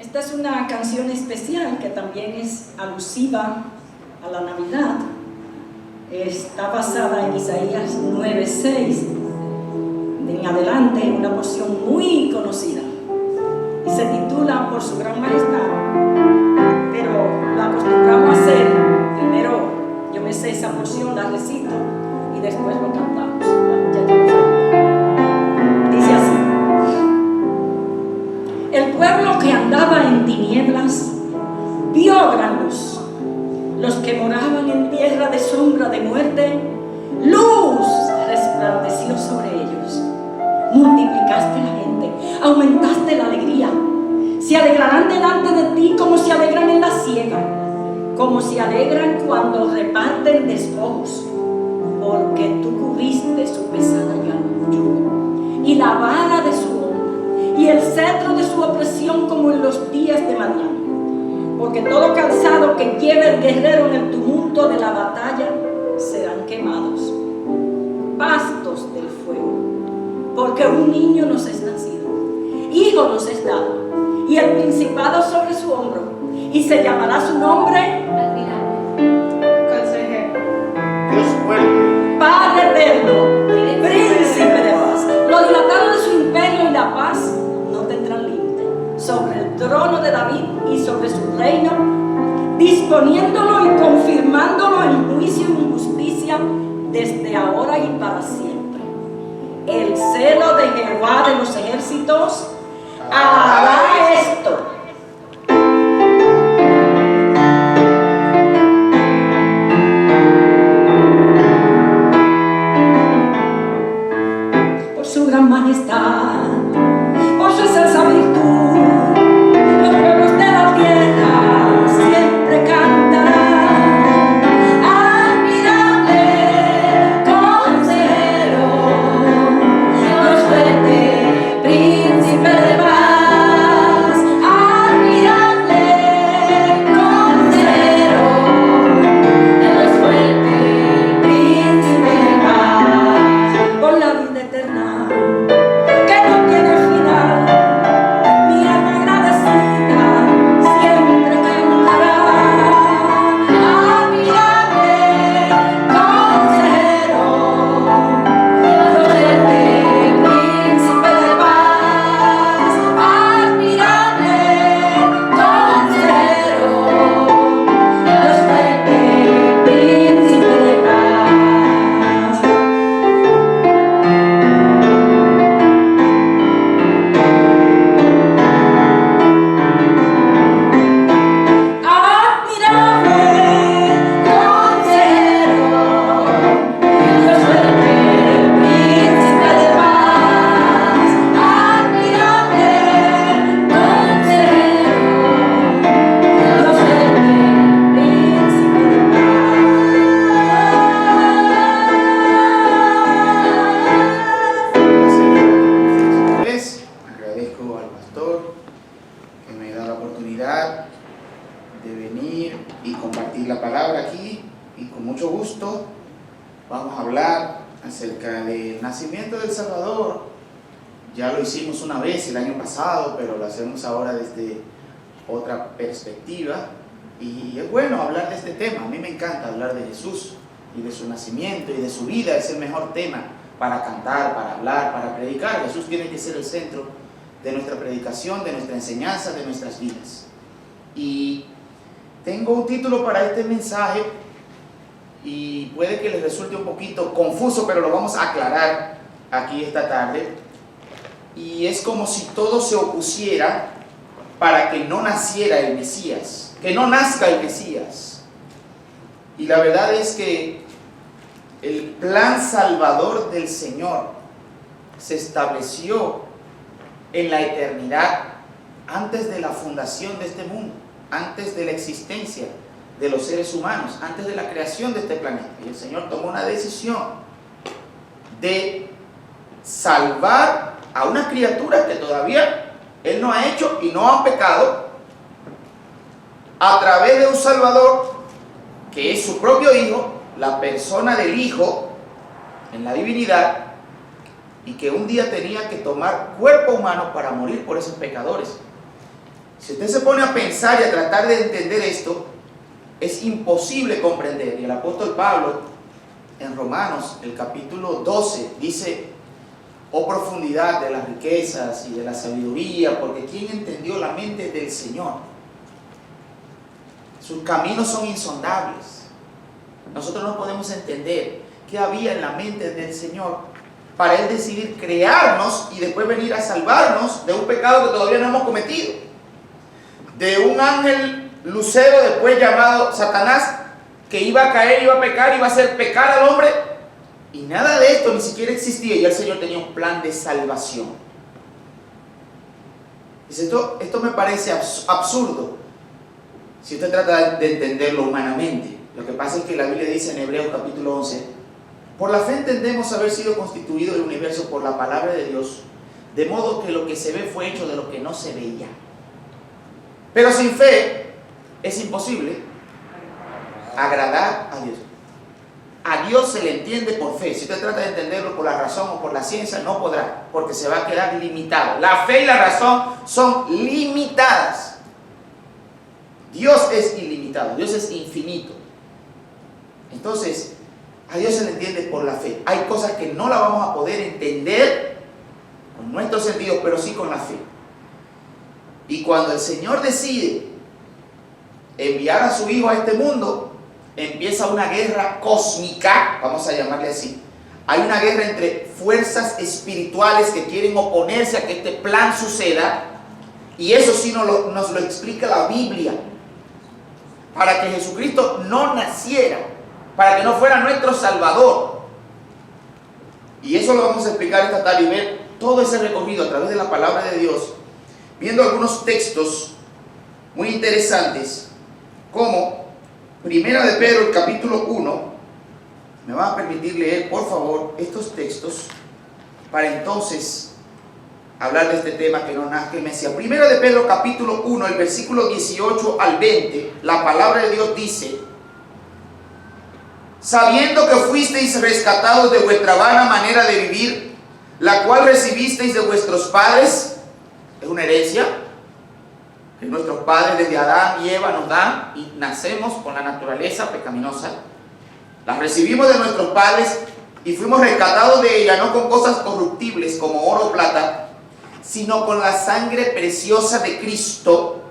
Esta es una canción especial que también es alusiva a la Navidad. Está basada en Isaías 9:6 en adelante, una porción muy conocida, y se titula Por su gran majestad. Pero la acostumbramos a hacer, primero yo me sé esa porción, la recito y después lo cantamos. Dice así: el pueblo que andaba en tinieblas vio gran luz. Los que moraban en tierra de sombra de muerte, luz resplandeció sobre ellos. Multiplicaste la gente, aumentaste la alegría. Se alegrarán delante de ti como se alegran en la siega, como se alegran cuando reparten despojos, porque tú cubriste su pesada yugo y la vara de su hombro y el cetro de su opresión como en los días de Madián. Porque todo calzado que lleve el guerrero en el tumulto de la batalla serán quemados, pastos del fuego. Porque un niño nos es nacido, hijo nos es dado, y el principado sobre su hombro, y se llamará su nombre Consejero, Dios fuerte, Padre eterno, Príncipe de paz. Lo dilatado de su imperio y la paz no tendrán límite sobre el trono de David y sobre su reino, disponiéndolo y confirmándolo en juicio y justicia desde ahora y para siempre. El celo de Jehová de los ejércitos hará esto. Por su gran majestad, por su excelsa virtud, los pueblos de la tierra siempre cantarán. Admirable consejero, Dios fuerte, príncipe de paz. Admirable consejero, Dios fuerte, príncipe de paz. Por la vida eterna que no tiene final, mi alma agradecida siempre cantará. Admirable consejero, Dios fuerte, príncipe de paz. Admirable consejero, Dios fuerte, príncipe de paz. Admirable consejero, Dios fuerte, príncipe de paz. Admirable consejero, Dios fuerte, príncipe de paz. les agradezco al pastor que me da la oportunidad de venir y compartir la palabra aquí, y con mucho gusto vamos a hablar acerca del nacimiento del Salvador. Ya lo hicimos una vez el año pasado, pero lo hacemos ahora desde otra perspectiva, y es bueno hablar de este tema. A mí me encanta hablar de Jesús y de su nacimiento y de su vida. Es el mejor tema para cantar, para hablar, para predicar. Jesús tiene que ser el centro de nuestra predicación, de nuestra enseñanza, de nuestras vidas. Y tengo un título para este mensaje, y puede que les resulte un poquito confuso, pero lo vamos a aclarar aquí esta tarde. Y es como si todo se opusiera para que no naciera el Mesías, que no nazca el Mesías. Y la verdad es que el plan salvador del Señor se estableció en la eternidad, antes de la fundación de este mundo, antes de la existencia de los seres humanos, antes de la creación de este planeta. Y el Señor tomó una decisión de salvar a una criatura que todavía Él no ha hecho y no ha pecado, a través de un Salvador que es su propio Hijo, la persona del Hijo en la divinidad, y que un día tenía que tomar cuerpo humano para morir por esos pecadores. Si usted se pone a pensar y a tratar de entender esto, es imposible comprender. Y el apóstol Pablo, en Romanos, el capítulo 12, dice: oh profundidad de las riquezas y de la sabiduría, porque ¿quién entendió la mente del Señor? Sus caminos son insondables. Nosotros no podemos entender qué había en la mente del Señor para Él decidir crearnos y después venir a salvarnos de un pecado que todavía no hemos cometido, de un ángel lucero después llamado Satanás, que iba a caer, iba a pecar, iba a hacer pecar al hombre, y nada de esto ni siquiera existía, y el Señor tenía un plan de salvación. Dice, esto me parece absurdo si usted trata de entenderlo humanamente. Lo que pasa es que la Biblia dice en Hebreos capítulo 11: por la fe entendemos haber sido constituido el universo por la palabra de Dios, de modo que lo que se ve fue hecho de lo que no se veía. Pero sin fe es imposible agradar a Dios. A Dios se le entiende por fe. Si usted trata de entenderlo por la razón o por la ciencia, no podrá, porque se va a quedar limitado. La fe y la razón son limitadas. Dios es ilimitado, Dios es infinito. Entonces, a Dios se le entiende por la fe. Hay cosas que no la vamos a poder entender con nuestros sentidos, pero sí con la fe. Y cuando el Señor decide enviar a su Hijo a este mundo, empieza una guerra cósmica, vamos a llamarle así. Hay una guerra entre fuerzas espirituales que quieren oponerse a que este plan suceda, y eso sí nos lo explica la Biblia. Para que Jesucristo no naciera, para que no fuera nuestro Salvador. Y eso lo vamos a explicar esta tarde y ver todo ese recorrido a través de la palabra de Dios, viendo algunos textos muy interesantes, como Primera de Pedro, el capítulo 1. Me van a permitir leer, por favor, estos textos para entonces hablar de este tema que no nazca el Mesías. Primera de Pedro, capítulo 1, el versículo 18 al 20, la palabra de Dios dice: sabiendo que fuisteis rescatados de vuestra vana manera de vivir, la cual recibisteis de vuestros padres. Es una herencia que nuestros padres desde Adán y Eva nos dan, y nacemos con la naturaleza pecaminosa. Las recibimos de nuestros padres y fuimos rescatados de ella, no con cosas corruptibles como oro o plata, sino con la sangre preciosa de Cristo,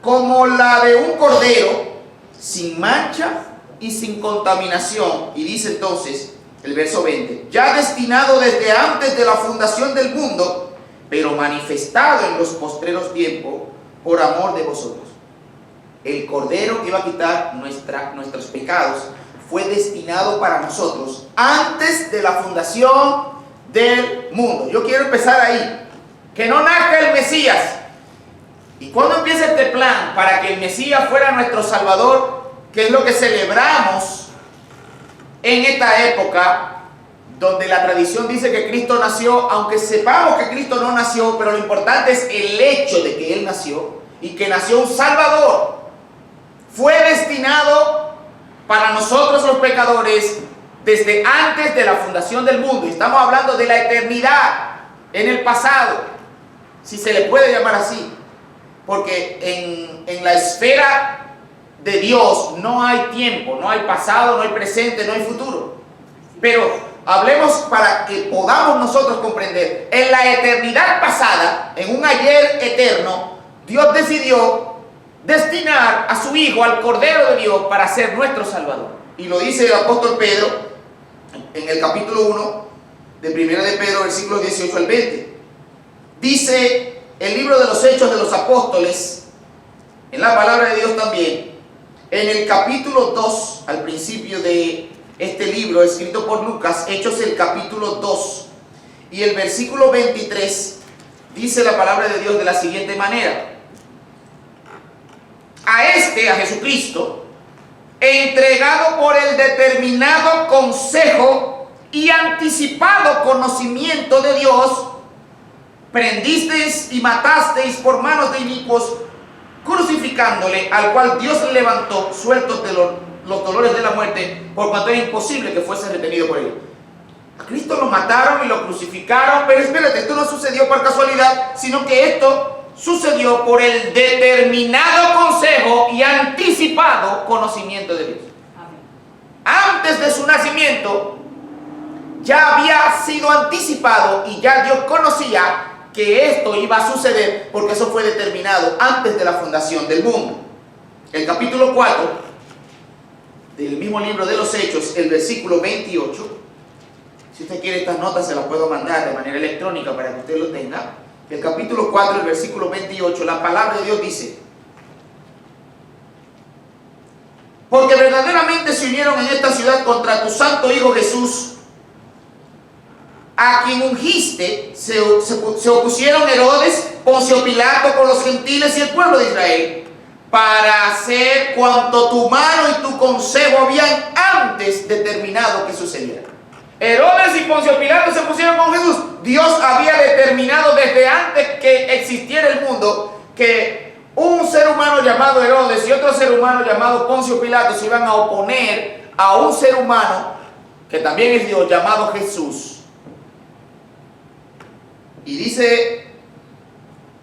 como la de un cordero, sin mancha y sin contaminación. Y dice entonces el verso 20: ya destinado desde antes de la fundación del mundo, pero manifestado en los postreros tiempos por amor de vosotros. El cordero que iba a quitar nuestros pecados fue destinado para nosotros antes de la fundación del mundo. Yo quiero empezar ahí. Que no nazca el Mesías. ¿Y cuándo empieza este plan para que el Mesías fuera nuestro Salvador? Que es lo que celebramos en esta época, donde la tradición dice que Cristo nació, aunque sepamos que Cristo no nació, pero lo importante es el hecho de que Él nació, y que nació un Salvador. Fue destinado para nosotros los pecadores desde antes de la fundación del mundo. Y estamos hablando de la eternidad, en el pasado, si se le puede llamar así, porque en la esfera de Dios no hay tiempo, no hay pasado, no hay presente, no hay futuro. Pero hablemos para que podamos nosotros comprender. En la eternidad pasada, en un ayer eterno, Dios decidió destinar a su Hijo, al Cordero de Dios, para ser nuestro Salvador. Y lo dice el apóstol Pedro en el capítulo 1 de Primera de Pedro, versículos 18 al 20. Dice el libro de los Hechos de los Apóstoles, en la palabra de Dios también, en el capítulo 2, al principio de este libro escrito por Lucas, Hechos el capítulo 2 y el versículo 23, dice la palabra de Dios de la siguiente manera: a Jesucristo, entregado por el determinado consejo y anticipado conocimiento de Dios, prendisteis y matasteis por manos de inicuos, crucificándole, al cual Dios levantó, sueltos de los dolores de la muerte, por cuanto era imposible que fuese retenido por él. A Cristo lo mataron y lo crucificaron, pero espérate, esto no sucedió por casualidad, sino que esto sucedió por el determinado consejo y anticipado conocimiento de Dios. Antes de su nacimiento ya había sido anticipado y ya Dios conocía que esto iba a suceder, porque eso fue determinado antes de la fundación del mundo. El capítulo 4 del mismo libro de los Hechos, el versículo 28. Si usted quiere estas notas se las puedo mandar de manera electrónica para que usted lo tenga. El capítulo 4, el versículo 28, la palabra de Dios dice: porque verdaderamente se unieron en esta ciudad contra tu santo Hijo Jesús, a quien ungiste. Se opusieron Herodes, Poncio Pilato con los gentiles y el pueblo de Israel, para hacer cuanto tu mano y tu consejo habían antes determinado que sucediera. Herodes y Poncio Pilato se pusieron con Jesús. Dios había determinado desde antes que existiera el mundo que un ser humano llamado Herodes y otro ser humano llamado Poncio Pilato se iban a oponer a un ser humano que también es Dios, llamado Jesús. Y dice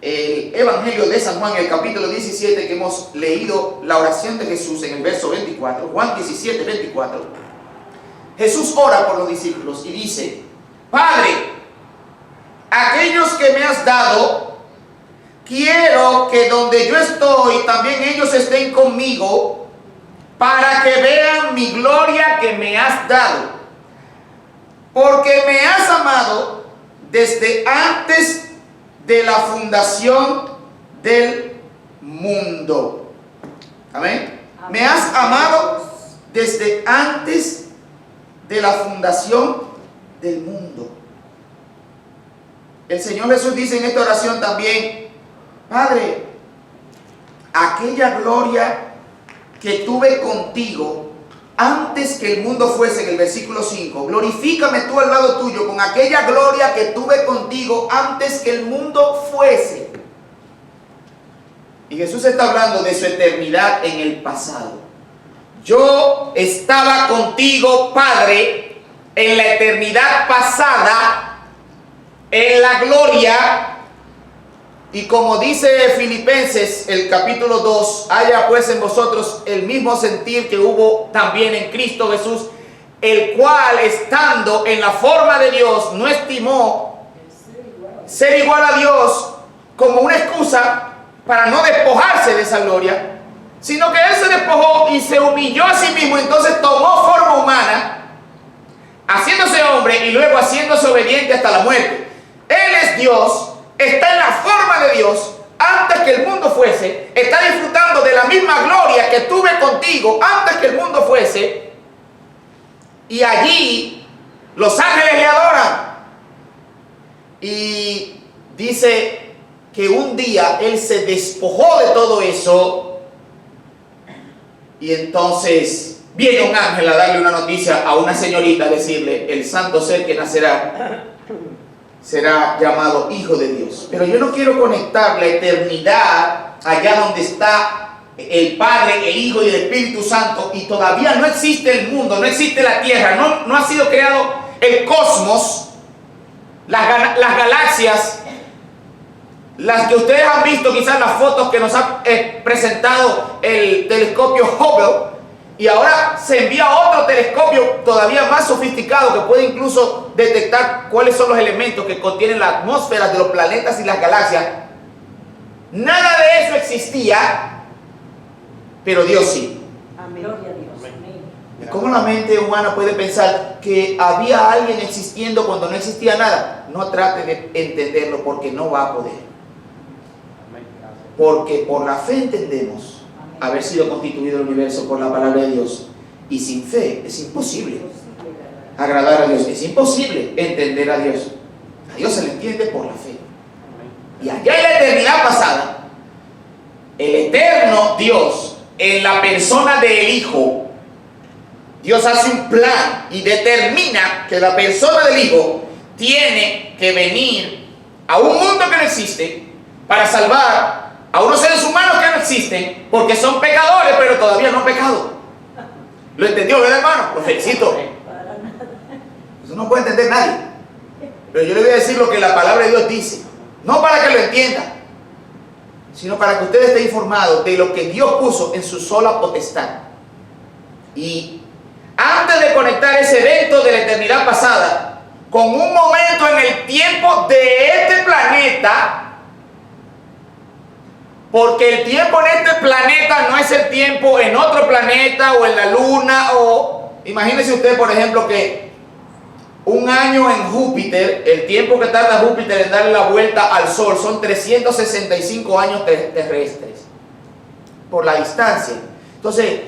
el Evangelio de San Juan, en el capítulo 17, que hemos leído la oración de Jesús en el verso 24, Juan 17, 24. Jesús ora por los discípulos y dice: Padre, aquellos que me has dado, quiero que donde yo estoy también ellos estén conmigo, para que vean mi gloria que me has dado, porque me has amado desde antes de la fundación del mundo. Amén. Me has amado desde antes de la fundación del mundo. El Señor Jesús dice en esta oración también: Padre, aquella gloria que tuve contigo antes que el mundo fuese, en el versículo 5, glorifícame tú al lado tuyo con aquella gloria que tuve contigo antes que el mundo fuese. Y Jesús está hablando de su eternidad en el pasado. Yo estaba contigo, Padre, en la eternidad pasada, en la gloria. Y como dice Filipenses, el capítulo 2, haya pues en vosotros el mismo sentir que hubo también en Cristo Jesús, el cual, estando en la forma de Dios, no estimó ser igual a Dios como una excusa para no despojarse de esa gloria, sino que Él se despojó y se humilló a sí mismo. Entonces tomó forma humana, haciéndose hombre y luego haciéndose obediente hasta la muerte. Él es Dios, está en la forma de Dios antes que el mundo fuese, está disfrutando de la misma gloria que tuve contigo antes que el mundo fuese, y allí los ángeles le adoran. Y dice que un día Él se despojó de todo eso, y entonces viene un ángel a darle una noticia a una señorita, a decirle: el santo ser que nacerá será llamado Hijo de Dios. Pero yo no quiero conectar la eternidad allá donde está el Padre, el Hijo y el Espíritu Santo, y todavía no existe el mundo, no existe la tierra, no ha sido creado el cosmos, las galaxias, las que ustedes han visto, quizás las fotos que nos ha presentado el telescopio Hubble. Y ahora se envía otro telescopio todavía más sofisticado que puede incluso detectar cuáles son los elementos que contienen la atmósfera de los planetas y las galaxias. Nada de eso existía, pero Dios sí. Amén. Gloria a Dios. Amén. ¿Cómo la mente humana puede pensar que había alguien existiendo cuando no existía nada? No trate de entenderlo, porque no va a poder. Porque por la fe entendemos haber sido constituido el universo por la palabra de Dios, y sin fe es imposible agradar a Dios, es imposible entender a Dios. A Dios se le entiende por la fe. Y allá en la eternidad pasada, el eterno Dios, en la persona del Hijo, Dios hace un plan y determina que la persona del Hijo tiene que venir a un mundo que no existe para salvar a unos seres humanos que no existen, porque son pecadores, pero todavía no han pecado. ¿Lo entendió, verdad, hermano? Lo felicito. Eso no puede entender nadie. Pero yo le voy a decir lo que la palabra de Dios dice. No para que lo entienda, sino para que usted esté informado de lo que Dios puso en su sola potestad. Y antes de conectar ese evento de la eternidad pasada con un momento en el tiempo de este planeta, porque el tiempo en este planeta no es el tiempo en otro planeta o en la luna, o imagínese usted, por ejemplo, que un año en Júpiter, el tiempo que tarda Júpiter en darle la vuelta al Sol son 365 años terrestres por la distancia. Entonces,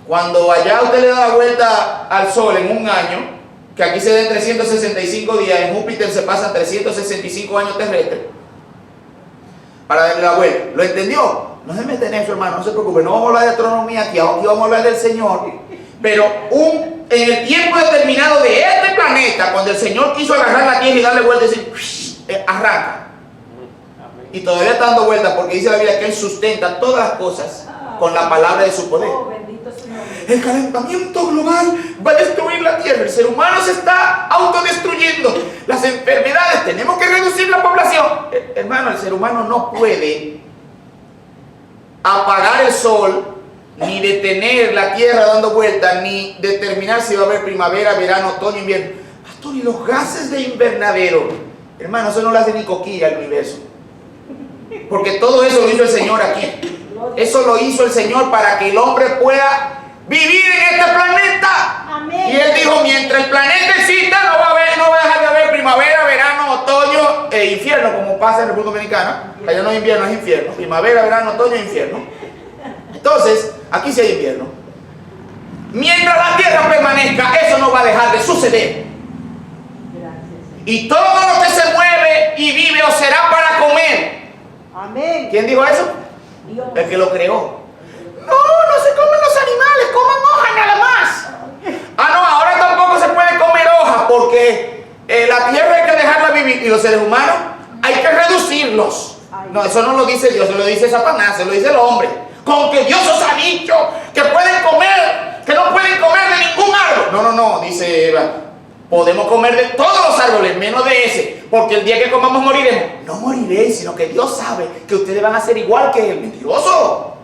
cuando allá usted le da la vuelta al Sol en un año, que aquí se den 365 días, en Júpiter se pasan 365 años terrestres para darle la vuelta. ¿Lo entendió? No se mete en eso, hermano, no se preocupe, no vamos a hablar de astronomía aquí vamos a hablar del Señor. Pero en el tiempo determinado de este planeta, cuando el Señor quiso agarrar la tierra y darle vuelta y decir, arranca. Y todavía está dando vueltas, porque dice la Biblia que Él sustenta todas las cosas con la palabra de su poder. El calentamiento global va a destruir la tierra. El ser humano se está autodestruyendo. Las enfermedades, tenemos que reducir la población. Hermano, el ser humano no puede apagar el sol, ni detener la tierra dando vueltas, ni determinar si va a haber primavera, verano, otoño, invierno. Pastor, y los gases de invernadero, hermano, eso no lo hace ni coquilla al universo, porque todo eso lo hizo el Señor aquí. Eso lo hizo el Señor para que el hombre pueda vivir en este planeta. Amén. Y Él dijo, mientras el planeta exista, no va a dejar de haber primavera, verano, otoño e infierno, como pasa en República Dominicana. Allá no hay invierno, es infierno. Primavera, verano, otoño e infierno. Entonces, aquí sí hay invierno. Mientras la tierra permanezca, eso no va a dejar de suceder. Y todo lo que se mueve y vive os será para comer. Amén. ¿Quién dijo eso? Dios. El que lo creó. No se comen los animales, coman hojas nada más. No, ahora tampoco se puede comer hojas porque la tierra hay que dejarla vivir y los seres humanos hay que reducirlos. No, eso no lo dice Dios, se lo dice Satanás, se lo dice el hombre. Con que Dios os ha dicho que pueden comer, que no pueden comer de ningún árbol. No, dice Eva. Podemos comer de todos los árboles, menos de ese, porque el día que comamos moriremos. No moriréis, sino que Dios sabe que ustedes van a ser igual que el mentiroso.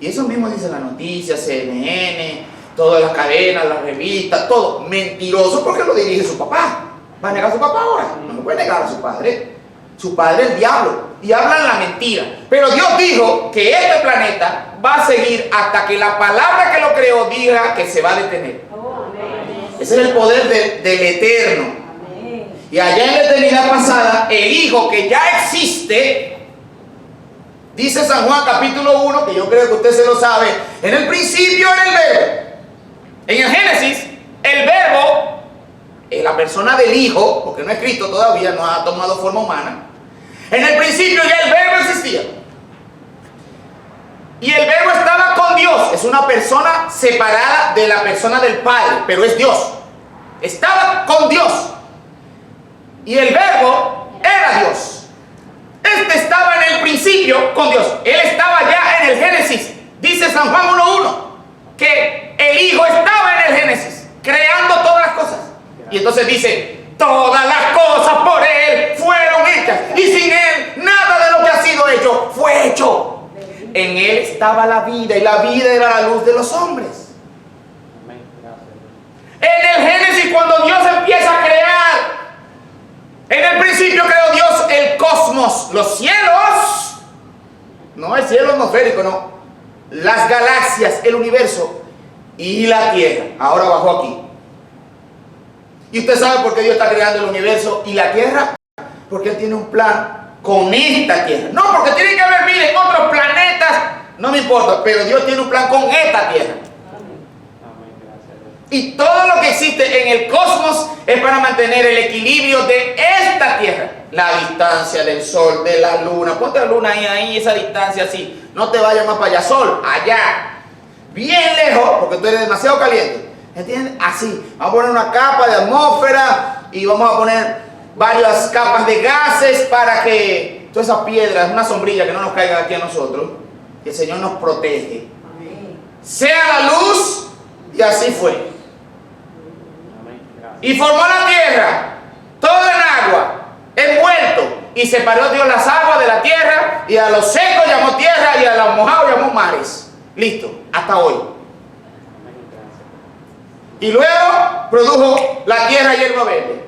Y eso mismo dice la noticia, CNN, todas las cadenas, las revistas, todo. Mentiroso porque lo dirige su papá. ¿Va a negar a su papá ahora? No lo puede negar a su padre. Su padre es el diablo. Y hablan la mentira. Pero Dios dijo que este planeta va a seguir hasta que la palabra que lo creó diga que se va a detener. Ese es el poder del Eterno. Y allá en la eternidad pasada, el Hijo que ya existe, dice San Juan capítulo 1, que yo creo que usted se lo sabe, en el principio era el Verbo. En el Génesis, el Verbo, la persona del Hijo, porque no es Cristo todavía, no ha tomado forma humana. En el principio ya el Verbo existía. Y el Verbo estaba con Dios. Es una persona separada de la persona del Padre, pero es Dios. Estaba con Dios. Y el Verbo era Dios. Este estaba en el principio con Dios. Él estaba ya en el Génesis. Dice San Juan 1:1 que el Hijo estaba en el Génesis, creando todas las cosas. Y entonces dice, todas las cosas por Él fueron hechas. Y sin Él, nada de lo que ha sido hecho fue hecho. En Él estaba la vida, y la vida era la luz de los hombres. En el Génesis, cuando Dios empieza a crear, en el principio creó Dios el cosmos, los cielos, no el cielo atmosférico, no, las galaxias, el universo y la tierra. Ahora bajó aquí. ¿Y usted sabe por qué Dios está creando el universo y la tierra? Porque Él tiene un plan con esta tierra. No, porque tiene que haber vida en otros planetas, no me importa, pero Dios tiene un plan con esta tierra. Y todo lo que existe en el cosmos es para mantener el equilibrio de esta tierra. La distancia del sol, de la luna. Ponte la luna ahí, esa distancia así. No te vayas más para allá, sol, allá. Bien lejos, porque tú eres demasiado caliente. ¿Entiendes? Así. Vamos a poner una capa de atmósfera y vamos a poner varias capas de gases para que todas esas piedras, una sombrilla que no nos caiga aquí a nosotros, que el Señor nos protege. Sea la luz, y así fue. Y formó la tierra, todo en agua, envuelto, Y separó Dios las aguas de la tierra, y a los secos llamó tierra, y a los mojados llamó mares. Listo, hasta hoy. Y luego produjo la tierra hierba verde.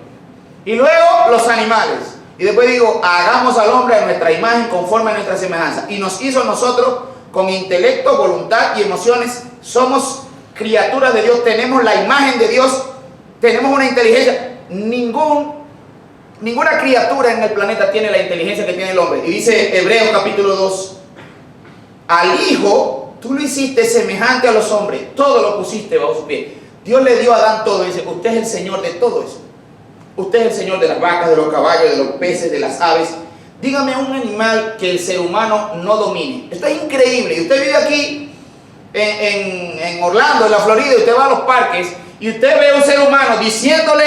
Y luego los animales. Y después digo, hagamos al hombre a nuestra imagen, conforme a nuestra semejanza. Y nos hizo a nosotros con intelecto, voluntad y emociones. Somos criaturas de Dios, tenemos la imagen de Dios, tenemos una inteligencia. Ninguna criatura en el planeta tiene la inteligencia que tiene el hombre. Y dice Hebreos capítulo 2, al Hijo tú lo hiciste semejante a los hombres, todo lo pusiste bajo su pie. Dios le dio a Adán todo y dice, usted es el Señor de todo eso. Usted es el Señor de las vacas, de los caballos, de los peces, de las aves. Dígame un animal que el ser humano no domine. Esto es increíble. Y usted vive aquí en Orlando, en la Florida, y usted va a los parques y usted ve a un ser humano diciéndole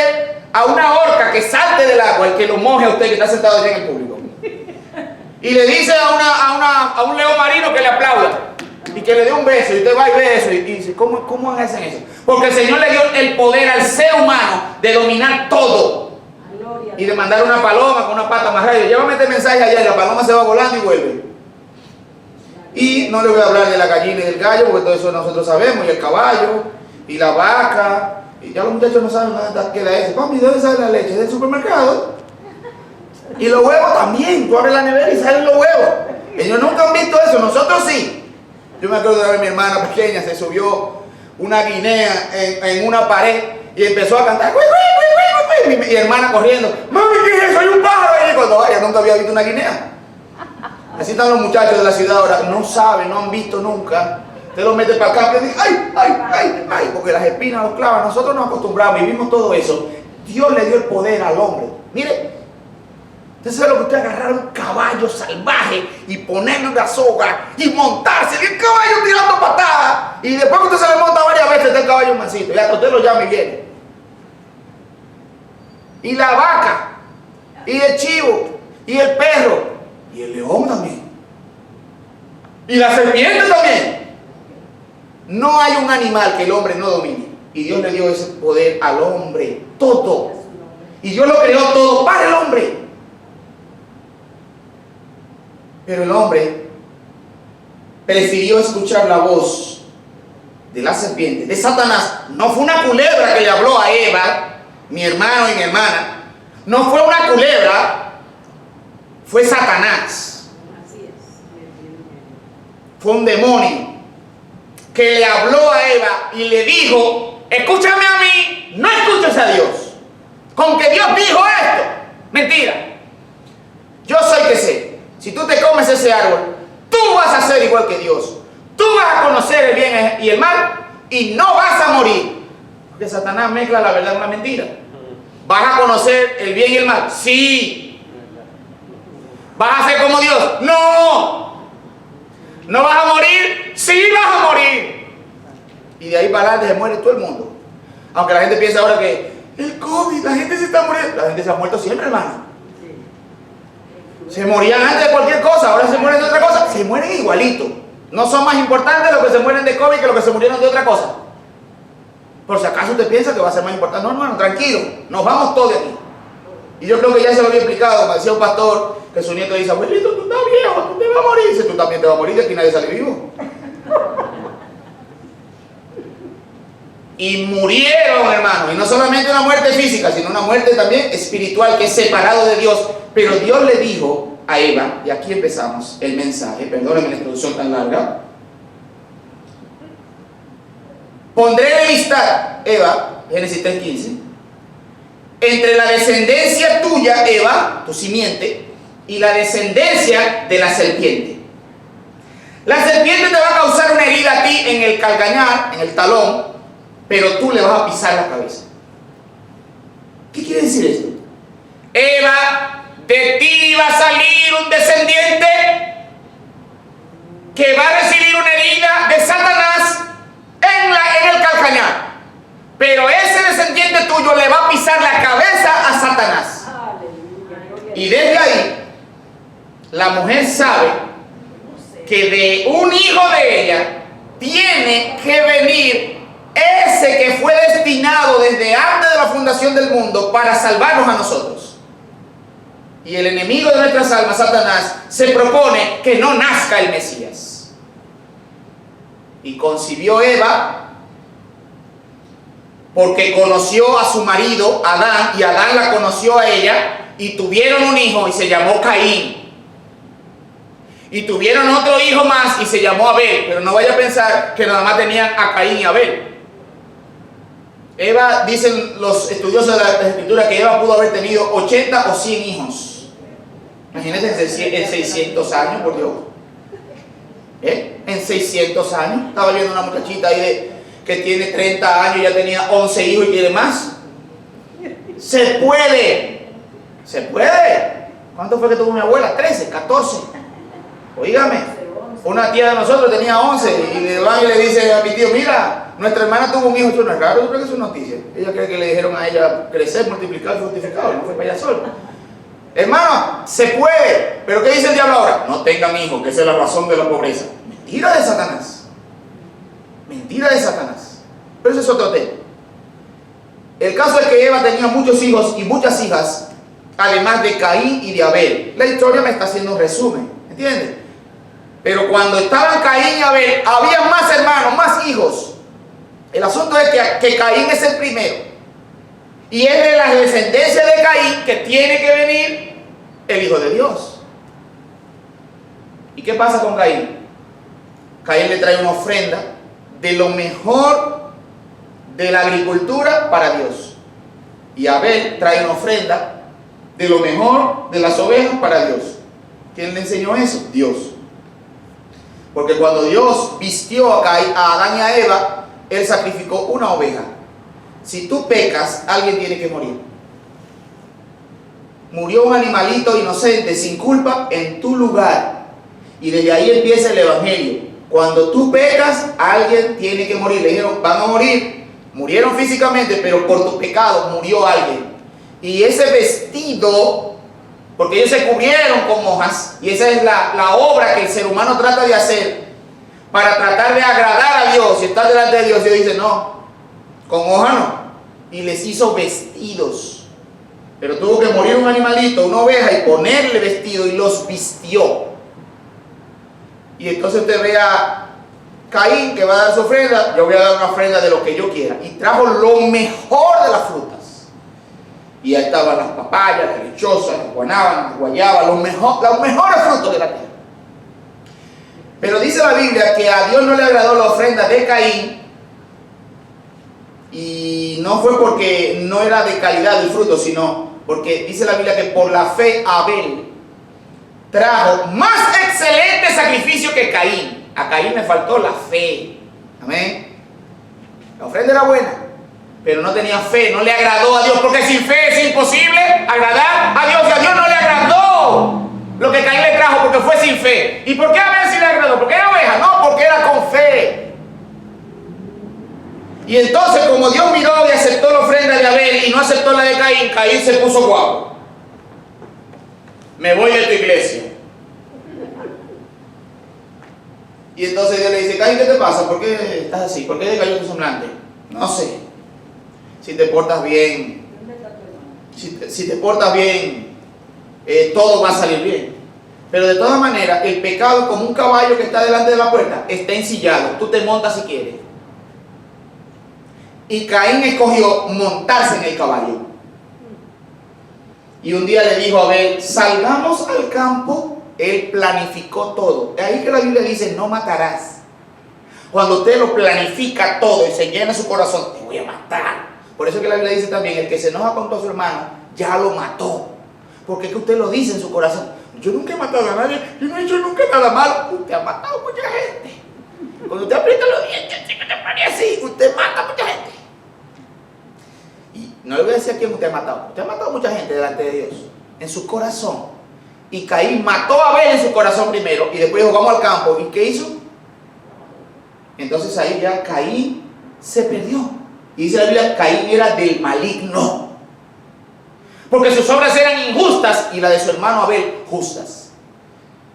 a una orca que salte del agua, el que lo moje a usted que está sentado allá en el público. Y le dice a un león marino que le aplauda y que le dé un beso, y usted va y ve eso y dice, ¿cómo hacen eso? Porque el Señor le dio el poder al ser humano de dominar todo y de mandar una paloma con una pata más rápida. Llévame este mensaje allá y la paloma se va volando y vuelve. Y no le voy a hablar de la gallina y del gallo, porque todo eso nosotros sabemos, y el caballo y la vaca, y ya los muchachos no saben nada qué da eso. Papi, ¿de dónde sale la leche? ¿Del supermercado? Y los huevos también, tú abres la nevera y salen los huevos. Ellos nunca han visto eso, nosotros sí. Yo me acuerdo de ver a mi hermana pequeña, se subió una guinea en una pared y empezó a cantar. Y mi hermana corriendo, mami, ¿qué es eso? Hay un pájaro. Y cuando vaya, nunca había visto una guinea. Así están los muchachos de la ciudad ahora, no saben, no han visto nunca. Usted los mete para acá y dice, ay, porque las espinas los clavan. Nosotros nos acostumbramos, vivimos todo eso. Dios le dio el poder al hombre. Mire, usted sabe lo que usted agarrar un caballo salvaje y ponerle una soga y montarse, y el caballo tirando patadas. Y después que usted se le monta varias veces, está el caballo mansito. Y hasta usted lo llama y viene. Y la vaca, y el chivo, y el perro, y el león también. Y la serpiente también. No hay un animal que el hombre no domine. Y Dios le dio ese poder al hombre, todo. Y Dios lo creó todo para el hombre. Pero el hombre prefirió escuchar la voz de la serpiente, de Satanás. No fue una culebra que le habló a Eva, mi hermano y mi hermana. No fue una culebra, fue Satanás. Fue un demonio que le habló a Eva y le dijo, escúchame a mí, no escuches a Dios. Con que Dios dijo esto, mentira. Yo soy que sé. Si tú te comes ese árbol, tú vas a ser igual que Dios. Tú vas a conocer el bien y el mal y no vas a morir. Porque Satanás mezcla la verdad con la mentira. ¿Vas a conocer el bien y el mal? Sí. ¿Vas a ser como Dios? No. ¿No vas a morir? Sí, vas a morir. Y de ahí para adelante se muere todo el mundo. Aunque la gente piensa ahora que el COVID, la gente se está muriendo. La gente se ha muerto siempre, hermano. Se morían antes de cualquier cosa, ahora se mueren de otra cosa. Se mueren igualito. No son más importantes los que se mueren de COVID que los que se murieron de otra cosa. Por si acaso usted piensa que va a ser más importante. No, hermano, tranquilo. Nos vamos todos de aquí. Y yo creo que ya se lo había explicado. Me decía un pastor que su nieto dice, abuelito, tú estás viejo, tú te vas a morir. Dice, tú también te vas a morir, de aquí nadie sale vivo. Y murieron, hermano. Y no solamente una muerte física, sino una muerte también espiritual, que es separado de Dios. Pero Dios le dijo a Eva, y aquí empezamos el mensaje, perdónenme la introducción tan larga. Pondré enemistad, Eva, Génesis 3:15, entre la descendencia tuya, Eva, tu simiente, y la descendencia de la serpiente. La serpiente te va a causar una herida a ti en el calcañar, en el talón, pero tú le vas a pisar la cabeza. ¿Qué quiere decir esto? Eva, de ti va a salir un descendiente que va a recibir una herida de Satanás en el calcañar. Pero ese descendiente tuyo le va a pisar la cabeza a Satanás. Y desde ahí, la mujer sabe que de un hijo de ella tiene que venir ese que fue destinado desde antes de la fundación del mundo para salvarnos a nosotros. y el enemigo de nuestras almas, Satanás, se propone que no nazca el Mesías. Y concibió Eva porque conoció a su marido, Adán, y Adán la conoció a ella, y tuvieron un hijo y se llamó Caín. Y tuvieron otro hijo más y se llamó Abel, pero no vaya a pensar que nada más tenían a Caín y Abel. Eva, dicen los estudiosos de la Escritura, que Eva pudo haber tenido 80 o 100 hijos. Imagínense en 600 años, por Dios. En 600 años. Estaba viendo una muchachita ahí que tiene 30 años y ya tenía 11 hijos y quiere más. Se puede. Se puede. ¿Cuánto fue que tuvo mi abuela? 13, 14. Oígame. Una tía de nosotros tenía 11 y le van y le dice a mi tío, mira, nuestra hermana tuvo un hijo. Eso no es raro, yo creo que es una noticia. Ella cree que le dijeron a ella crecer, multiplicar, fructificar, no fue para allá sola. Hermano, se puede. Pero ¿qué dice el diablo ahora? No tengan hijos, que esa es la razón de la pobreza. Mentira de Satanás. Mentira de Satanás. Pero ese es otro tema. El caso es que Eva tenía muchos hijos y muchas hijas, además de Caín y de Abel. La historia me está haciendo un resumen, ¿entiendes? Pero cuando estaban Caín y Abel, había más hermanos, más hijos. El asunto es que Caín es el primero. Y es de la descendencia de Caín que tiene que venir el Hijo de Dios. ¿Y qué pasa con Caín? Caín le trae una ofrenda de lo mejor de la agricultura para Dios. Y Abel trae una ofrenda de lo mejor de las ovejas para Dios. ¿Quién le enseñó eso? Dios. Porque cuando Dios vistió a Adán y a Eva, Él sacrificó una oveja. Si tú pecas, alguien tiene que morir. Murió un animalito inocente, sin culpa, en tu lugar. Y desde ahí empieza el evangelio. Cuando tú pecas, alguien tiene que morir. Le dijeron, van a morir. Murieron físicamente, pero por tu pecado murió alguien. Y ese vestido, porque ellos se cubrieron con hojas, y esa es la obra que el ser humano trata de hacer para tratar de agradar a Dios y estar delante de Dios. Dios dice, no, con hoja no. Y les hizo vestidos. Pero tuvo que morir un animalito, una oveja, y ponerle vestido, y los vistió. Y entonces usted ve a Caín que va a dar su ofrenda. Yo voy a dar una ofrenda de lo que yo quiera. Y trajo lo mejor de las frutas. Y ahí estaban las papayas, las lechosas, las guanábanas, las guayabas, los mejores frutos de la tierra. Pero dice la Biblia que a Dios no le agradó la ofrenda de Caín. Y no fue porque no era de calidad el fruto, sino porque dice la Biblia que por la fe Abel trajo más excelente sacrificio que Caín. A Caín le faltó la fe. Amén. La ofrenda era buena, pero no tenía fe, no le agradó a Dios, porque sin fe es imposible agradar a Dios, y a Dios no le agradó lo que Caín le trajo, porque fue sin fe. ¿Y por qué a Abel sí le agradó? ¿Porque era oveja? No, porque era con fe. Y entonces, como Dios miró y aceptó la ofrenda de Abel y no aceptó la de Caín, Caín se puso guapo. Me voy de tu iglesia. Y entonces Dios le dice, Caín, ¿qué te pasa? ¿Por qué estás así? ¿Por qué decayó tu semblante? No sé. Si te portas bien, si te portas bien, todo va a salir bien. Pero de todas maneras, el pecado, como un caballo que está delante de la puerta, está ensillado. Tú te montas si quieres. Y Caín escogió montarse en el caballo. Y un día le dijo a Abel, salgamos al campo. Él planificó todo. De ahí que la Biblia dice, no matarás. Cuando usted lo planifica todo y se llena su corazón, te voy a matar. Por eso que la Biblia dice también, el que se enoja contra su hermano, ya lo mató. Porque es que usted lo dice en su corazón. Yo nunca he matado a nadie, yo no he hecho nunca nada malo. Usted ha matado a mucha gente. Cuando usted aprieta los dientes, que te pare así, usted mata a mucha gente. Y no le voy a decir a quién usted ha matado. Usted ha matado a mucha gente delante de Dios, en su corazón. Y Caín mató a Abel en su corazón primero, y después dijo, vamos al campo. ¿Y qué hizo? Entonces ahí ya Caín se perdió. Y dice la Biblia, Caín era del maligno. Porque sus obras eran injustas y la de su hermano Abel justas.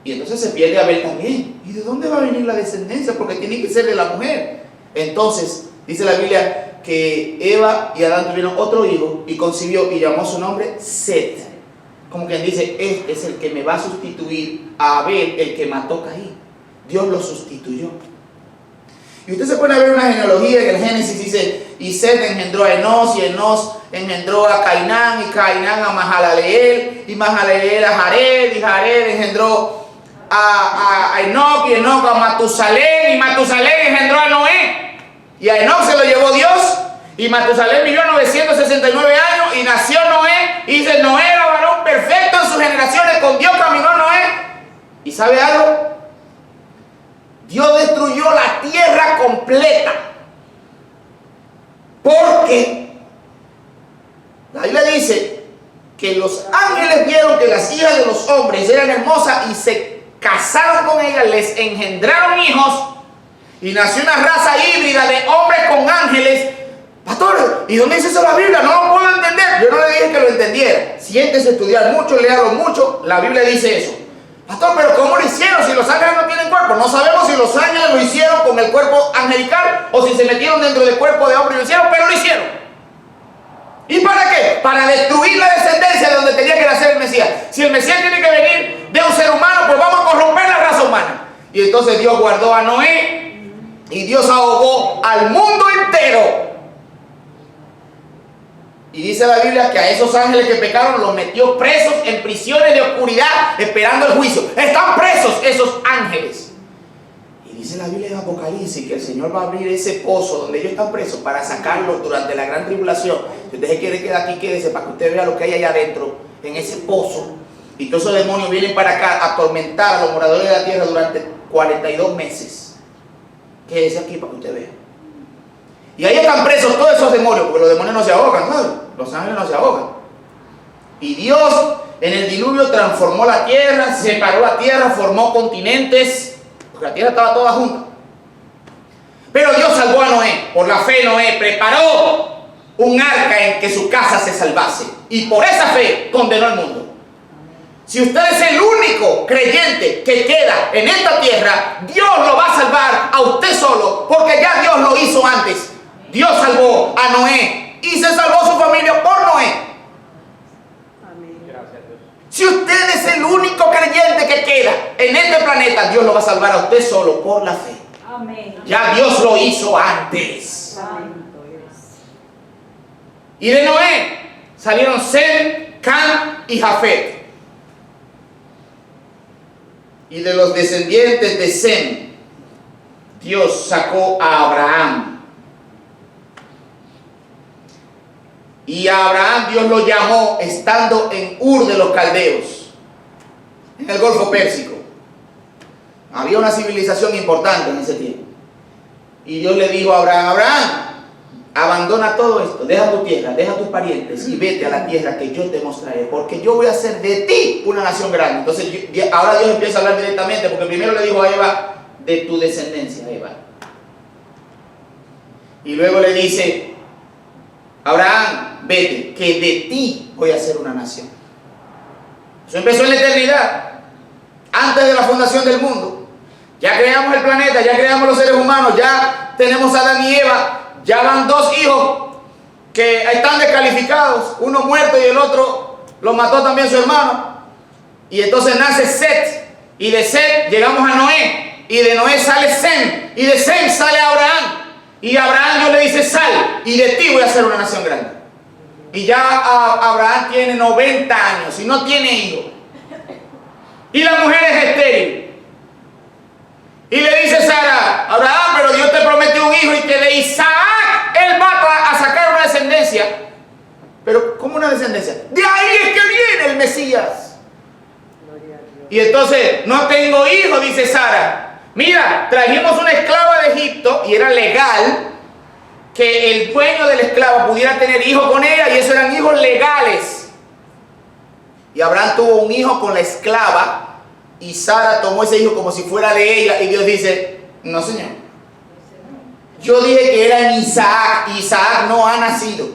Y entonces se pierde Abel también. ¿Y de dónde va a venir la descendencia? Porque tiene que ser de la mujer. Entonces, dice la Biblia que Eva y Adán tuvieron otro hijo y concibió y llamó su nombre Set. como quien dice, este es el que me va a sustituir a Abel, el que mató a Caín. Dios lo sustituyó. Y usted se pone a ver una genealogía en el Génesis, dice, y Set engendró a Enos, y Enos engendró a Cainán, y Cainán a Mahalaleel, y Mahalaleel a Jared, y Jared engendró a Enoc, y Enoc a Matusalén, y Matusalén engendró a Noé, y a Enoc se lo llevó Dios, y Matusalén vivió 969 años, y nació Noé, y dice, Noé era varón perfecto en sus generaciones, con Dios caminó Noé, y ¿sabe algo? Dios destruyó la tierra completa, porque la Biblia dice que los ángeles vieron que las hijas de los hombres eran hermosas y se casaron con ellas, les engendraron hijos y nació una raza híbrida de hombres con ángeles. Pastor, ¿y dónde dice eso la Biblia? No lo puedo entender. Yo no le dije que lo entendiera. Siéntese a estudiar mucho, léalo mucho. La Biblia dice eso. Pastor, pero ¿cómo lo hicieron si los ángeles no tienen cuerpo? No sabemos si los ángeles lo hicieron con el cuerpo angelical o si se metieron dentro del cuerpo de hombre y lo hicieron, pero lo hicieron. ¿Y para qué? Para destruir la descendencia de donde tenía que nacer el Mesías. Si el Mesías tiene que venir de un ser humano, pues vamos a corromper la raza humana. Y entonces Dios guardó a Noé y Dios ahogó al mundo entero. Y dice la Biblia que a esos ángeles que pecaron los metió presos en prisiones de oscuridad esperando el juicio. Están presos esos ángeles. Y dice la Biblia en Apocalipsis que el Señor va a abrir ese pozo donde ellos están presos para sacarlos durante la gran tribulación. Si usted se quiere quedar aquí, quédese para que usted vea lo que hay allá adentro, en ese pozo. Y todos esos demonios vienen para acá a atormentar a los moradores de la tierra durante 42 meses. Quédese aquí para que usted vea. Y ahí están presos todos esos demonios, porque los demonios no se ahogan, ¿sabes? Los ángeles no se ahogan. Y Dios en el diluvio transformó la tierra, separó la tierra, formó continentes, porque la tierra estaba toda junta. Pero Dios salvó a Noé. Por la fe Noé preparó un arca en que su casa se salvase. Y por esa fe condenó al mundo. Si usted es el único creyente que queda en esta tierra, Dios lo va a salvar a usted solo, porque ya Dios lo hizo antes. Dios salvó a Noé y se salvó su familia por Noé. Amén. Gracias a Dios. Si usted es el único creyente que queda en este planeta, Dios lo va a salvar a usted solo por la fe. Amén. Ya Dios lo hizo antes. Santo es. Y de Noé salieron Sem, Cam y Jafet. Y de los descendientes de Sem, Dios sacó a Abraham. Y a Abraham Dios lo llamó estando en Ur de los Caldeos, en el Golfo Pérsico. Había una civilización importante en ese tiempo. Y Dios le dijo a Abraham, Abraham, abandona todo esto, deja tu tierra, deja tus parientes y vete a la tierra que yo te mostraré, porque yo voy a hacer de ti una nación grande. Entonces ahora Dios empieza a hablar directamente, porque primero le dijo a Eva, de tu descendencia, Eva. Y luego le dice, Abraham, vete, que de ti voy a hacer una nación. Eso empezó en la eternidad, antes de la fundación del mundo. Ya creamos el planeta, ya creamos los seres humanos, ya tenemos a Adán y Eva, ya van dos hijos que están descalificados, uno muerto y el otro lo mató también su hermano. Y entonces nace Set, y de Set llegamos a Noé, y de Noé sale Sem, y de Sem sale Abraham. Y a Abraham Dios le dice, sal, y de ti voy a hacer una nación grande. Y ya Abraham tiene 90 años y no tiene hijos. Y la mujer es estéril. Y le dice Sara, Abraham, pero Dios te prometió un hijo y que de Isaac él va a sacar una descendencia. Pero, ¿cómo una descendencia? De ahí es que viene el Mesías. Y entonces, no tengo hijos, dice Sara. Mira, trajimos una esclava de Egipto y era legal que el dueño de la esclava pudiera tener hijos con ella, y esos eran hijos legales. Y Abraham tuvo un hijo con la esclava y Sara tomó ese hijo como si fuera de ella, y Dios dice, no señor, yo dije que era en Isaac, y Isaac no ha nacido.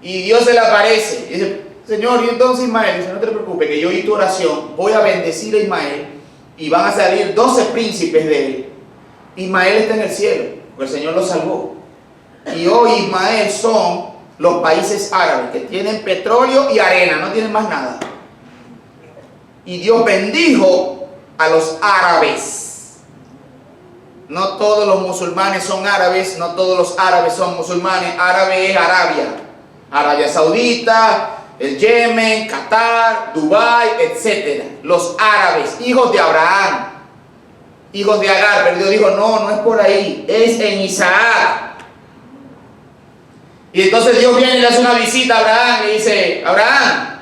Y Dios se le aparece y dice, Señor, y entonces Ismael, dice, no te preocupes, que yo oí tu oración, voy a bendecir a Ismael y van a salir 12 príncipes de él. Ismael está en el cielo, porque el Señor lo salvó. Y hoy Ismael son los países árabes que tienen petróleo y arena, no tienen más nada. y Dios bendijo a los árabes. No todos los musulmanes son árabes, no todos los árabes son musulmanes. Árabe es Arabia, Arabia Saudita, el Yemen, Qatar, Dubái, etc. Los árabes, hijos de Abraham, hijos de Agar. Pero Dios dijo, no es por ahí, es en Isaac. Y entonces Dios viene y le hace una visita a Abraham y dice, Abraham,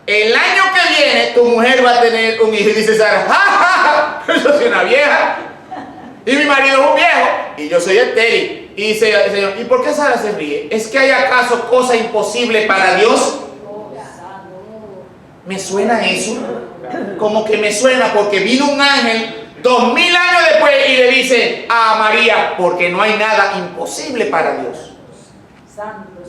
el año que viene tu mujer va a tener un hijo. Y dice Sara, ¡ja, ja, ja! Yo soy una vieja y mi marido es un viejo y yo soy estéril. Y dice el Señor, ¿y por qué Sara se ríe? ¿Es que hay acaso cosa imposible para Dios? ¿Me suena eso? Como que me suena, porque vino un ángel 2000 años después y le dice a María, porque no hay nada imposible para Dios.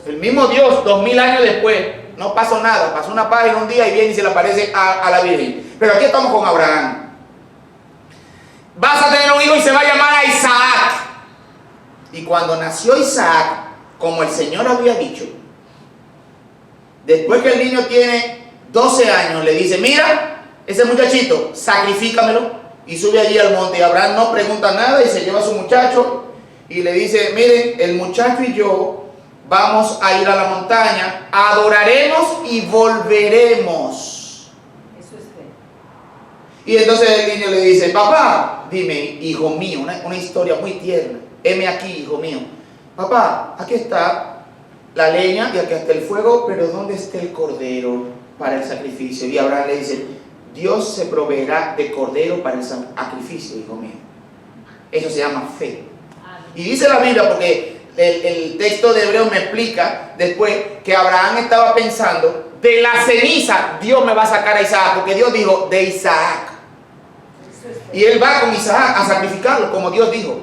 El mismo Dios 2000 años después, no pasó nada, pasó una página un día y viene y se le aparece a la Virgen. Pero aquí estamos con Abraham. Vas a tener un hijo y se va a llamar a Isaac. Y cuando nació Isaac, como el Señor había dicho, después que el niño tiene 12 años, le dice, mira, ese muchachito, sacrifícamelo y sube allí al monte. Y Abraham no pregunta nada y se lleva a su muchacho y le dice, miren, el muchacho y yo vamos a ir a la montaña, adoraremos y volveremos. Eso es fe. Y entonces el niño le dice, papá, dime, hijo mío, una historia muy tierna. Heme aquí, hijo mío. Papá, aquí está la leña y aquí está el fuego, pero ¿dónde está el cordero para el sacrificio? Y Abraham le dice, Dios se proveerá de cordero para el sacrificio, hijo mío. Eso se llama fe. Y dice la Biblia, porque el texto de Hebreo me explica después que Abraham estaba pensando, de la ceniza Dios me va a sacar a Isaac, porque Dios dijo, de Isaac. Y él va con Isaac a sacrificarlo, como Dios dijo.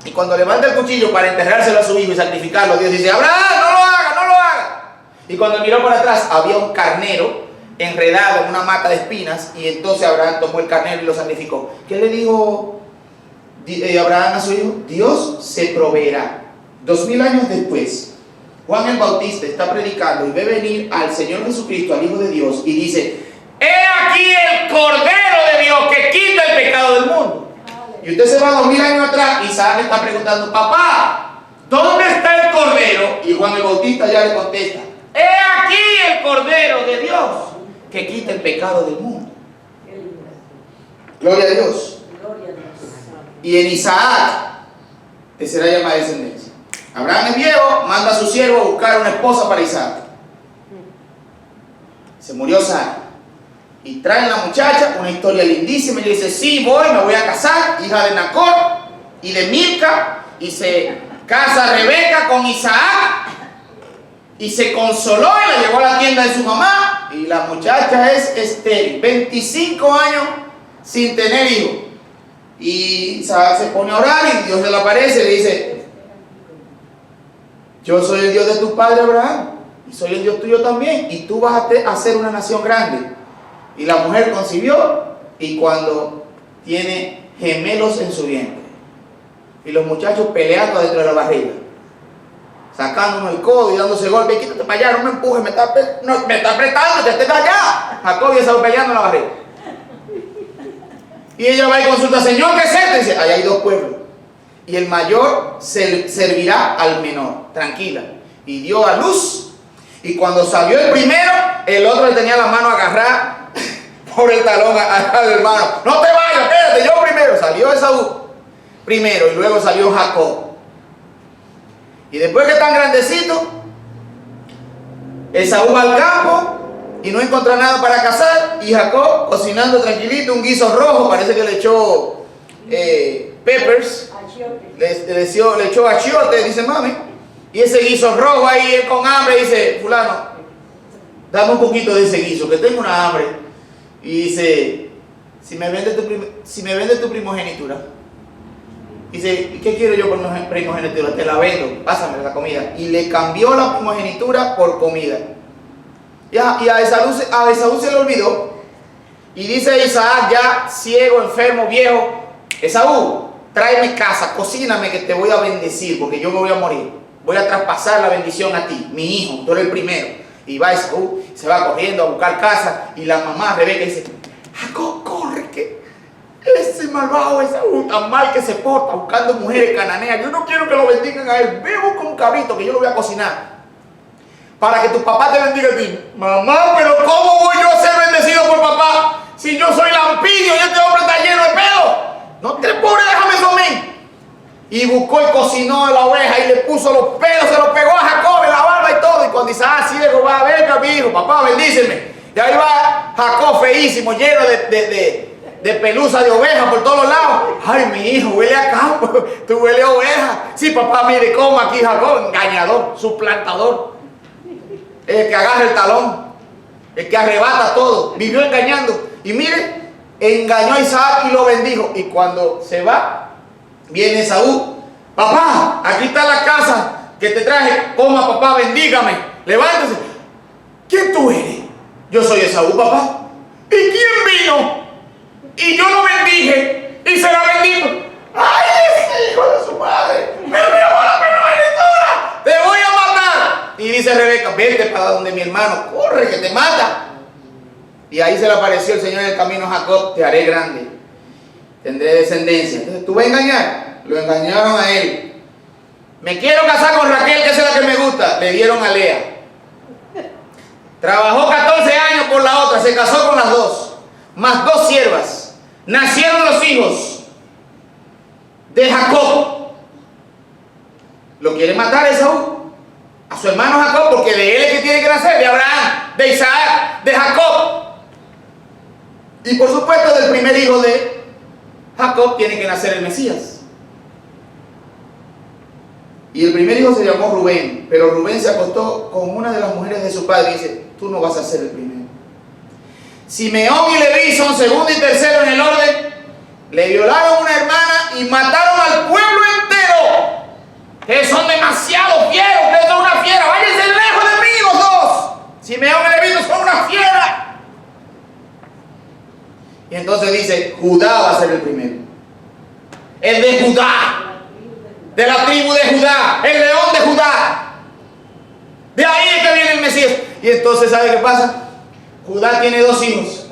Y cuando levanta el cuchillo para enterrárselo a su hijo y sacrificarlo, Dios dice, Abraham, no lo haga, no lo haga. Y cuando miró para atrás, había un carnero enredado en una mata de espinas, y entonces Abraham tomó el carnero y lo sacrificó. ¿Qué le dijo Abraham a su hijo? Dios se proveerá. 2000 años después, Juan el Bautista está predicando y ve venir al Señor Jesucristo, al Hijo de Dios, y dice, he aquí el Cordero de Dios que quita el pecado del mundo. Y usted se va 2000 años atrás y Isaac le está preguntando, papá, ¿dónde está el Cordero? Y Juan el Bautista ya le contesta, he aquí el Cordero de Dios que quita el pecado del mundo. Gloria a Dios. Y en Isaac te será llamada descendencia. Abraham es viejo, manda a su siervo a buscar una esposa para Isaac. Se murió Sara. Y traen la muchacha, una historia lindísima, y le dice, sí, me voy a casar, hija de Nacor y de Milca. Y se casa Rebeca con Isaac. Y se consoló y la llevó a la tienda de su mamá. Y la muchacha es estéril, 25 años sin tener hijos. Y Isaac se pone a orar y Dios se le aparece y le dice, yo soy el Dios de tu padre Abraham y soy el Dios tuyo también, y tú vas a ser una nación grande. Y la mujer concibió, y cuando tiene gemelos en su vientre, y los muchachos peleando dentro de la barriga, sacándonos el codo y dándose golpes, quítate para allá, no me empujes, me está apretando, ya estés allá. Jacob y Esaú peleando en la barriga. Y ella va y consulta, Señor, ¿qué es esto? Y dice, allá hay dos pueblos, y el mayor servirá al menor. Tranquila. Y dio a luz, y cuando salió el primero, el otro le tenía la mano agarrada por el talón al hermano. No te vayas, espérate, yo primero. Salió Esaú primero y luego salió Jacob. Y después que están grandecitos, Esaú va al campo y no encuentra nada para cazar, y Jacob cocinando tranquilito un guiso rojo, parece que le echó peppers, le echó achiote, dice mami, y ese guiso rojo ahí, él con hambre, dice, fulano, dame un poquito de ese guiso, que tengo una hambre. Y dice, si me vende tu primogenitura. Dice, ¿y qué quiero yo por primogenitura? Te la vendo, pásame la comida. Y le cambió la primogenitura por comida. Y a Esaú se le olvidó. Y dice Isaac, ya ciego, enfermo, viejo, Esaú, tráeme casa, cocíname que te voy a bendecir, porque yo me voy a morir. Voy a traspasar la bendición a ti, mi hijo, tú eres el primero. Y va Esaú, se va corriendo a buscar casa, y la mamá Rebeca dice, Jacob, corre, que ese malvado Esaú tan mal que se porta buscando mujeres cananeas. Yo no quiero que lo bendigan a él. Ve, busca un cabrito que yo lo voy a cocinar para que tu papá te bendiga a ti. Mamá, pero ¿cómo voy yo a ser bendecido por papá si yo soy lampiño y este hombre está lleno de pelo? No te pobre, déjame eso a mí. Y buscó y cocinó la oveja y le puso los pelos, se los pegó a Jacob en la barba y todo. Y cuando Isaac ciego va a ver, mi hijo, papá, bendíceme. Y ahí va Jacob feísimo, lleno de pelusa de oveja por todos lados. Ay, mi hijo, huele a campo, tú huele a oveja. Sí, papá, mire cómo aquí Jacob, engañador, suplantador. El que agarra el talón, el que arrebata todo, vivió engañando. Y mire, engañó a Isaac y lo bendijo. Y cuando se va, viene Esaú. Papá, aquí está la casa que te traje. Coma, papá, bendígame. Levántese. ¿Quién tú eres? Yo soy Esaú, papá. ¿Y quién vino? Y yo lo bendije y se la bendigo. ¡Ay, ese hijo de su madre! ¡Me robó la primogenitura! ¡Te voy a matar! Y dice Rebeca, vete para donde mi hermano, corre que te mata. Y ahí se le apareció el Señor en el camino a Jacob, te haré grande, tendré descendencia. Entonces, ¿tú vas a engañar? Lo engañaron a él. Me quiero casar con Raquel, que es la que me gusta. Le dieron a Lea. Trabajó 14 años por la otra, se casó con las dos, más 2 siervas. Nacieron los hijos de Jacob. Lo quiere matar Esaú, a su hermano Jacob, porque de él es que tiene que nacer, de Abraham, de Isaac, de Jacob. Y por supuesto del primer hijo de Jacob tiene que nacer el Mesías. Y el primer hijo se llamó Rubén, pero Rubén se acostó con una de las mujeres de su padre y dice, tú no vas a ser el primero. Simeón y Leví son segundo y tercero en el orden. Le violaron a una hermana y mataron al pueblo entero. Ustedes son demasiado fieros, ustedes son una fiera. Váyanse lejos de mí los dos. Simeón y Leví son una fiera. Y entonces dice, Judá va a ser el primero. El de Judá. De la tribu de Judá. El león de Judá. De ahí es que viene el Mesías. Y entonces, ¿sabe qué pasa? Judá tiene 2 hijos.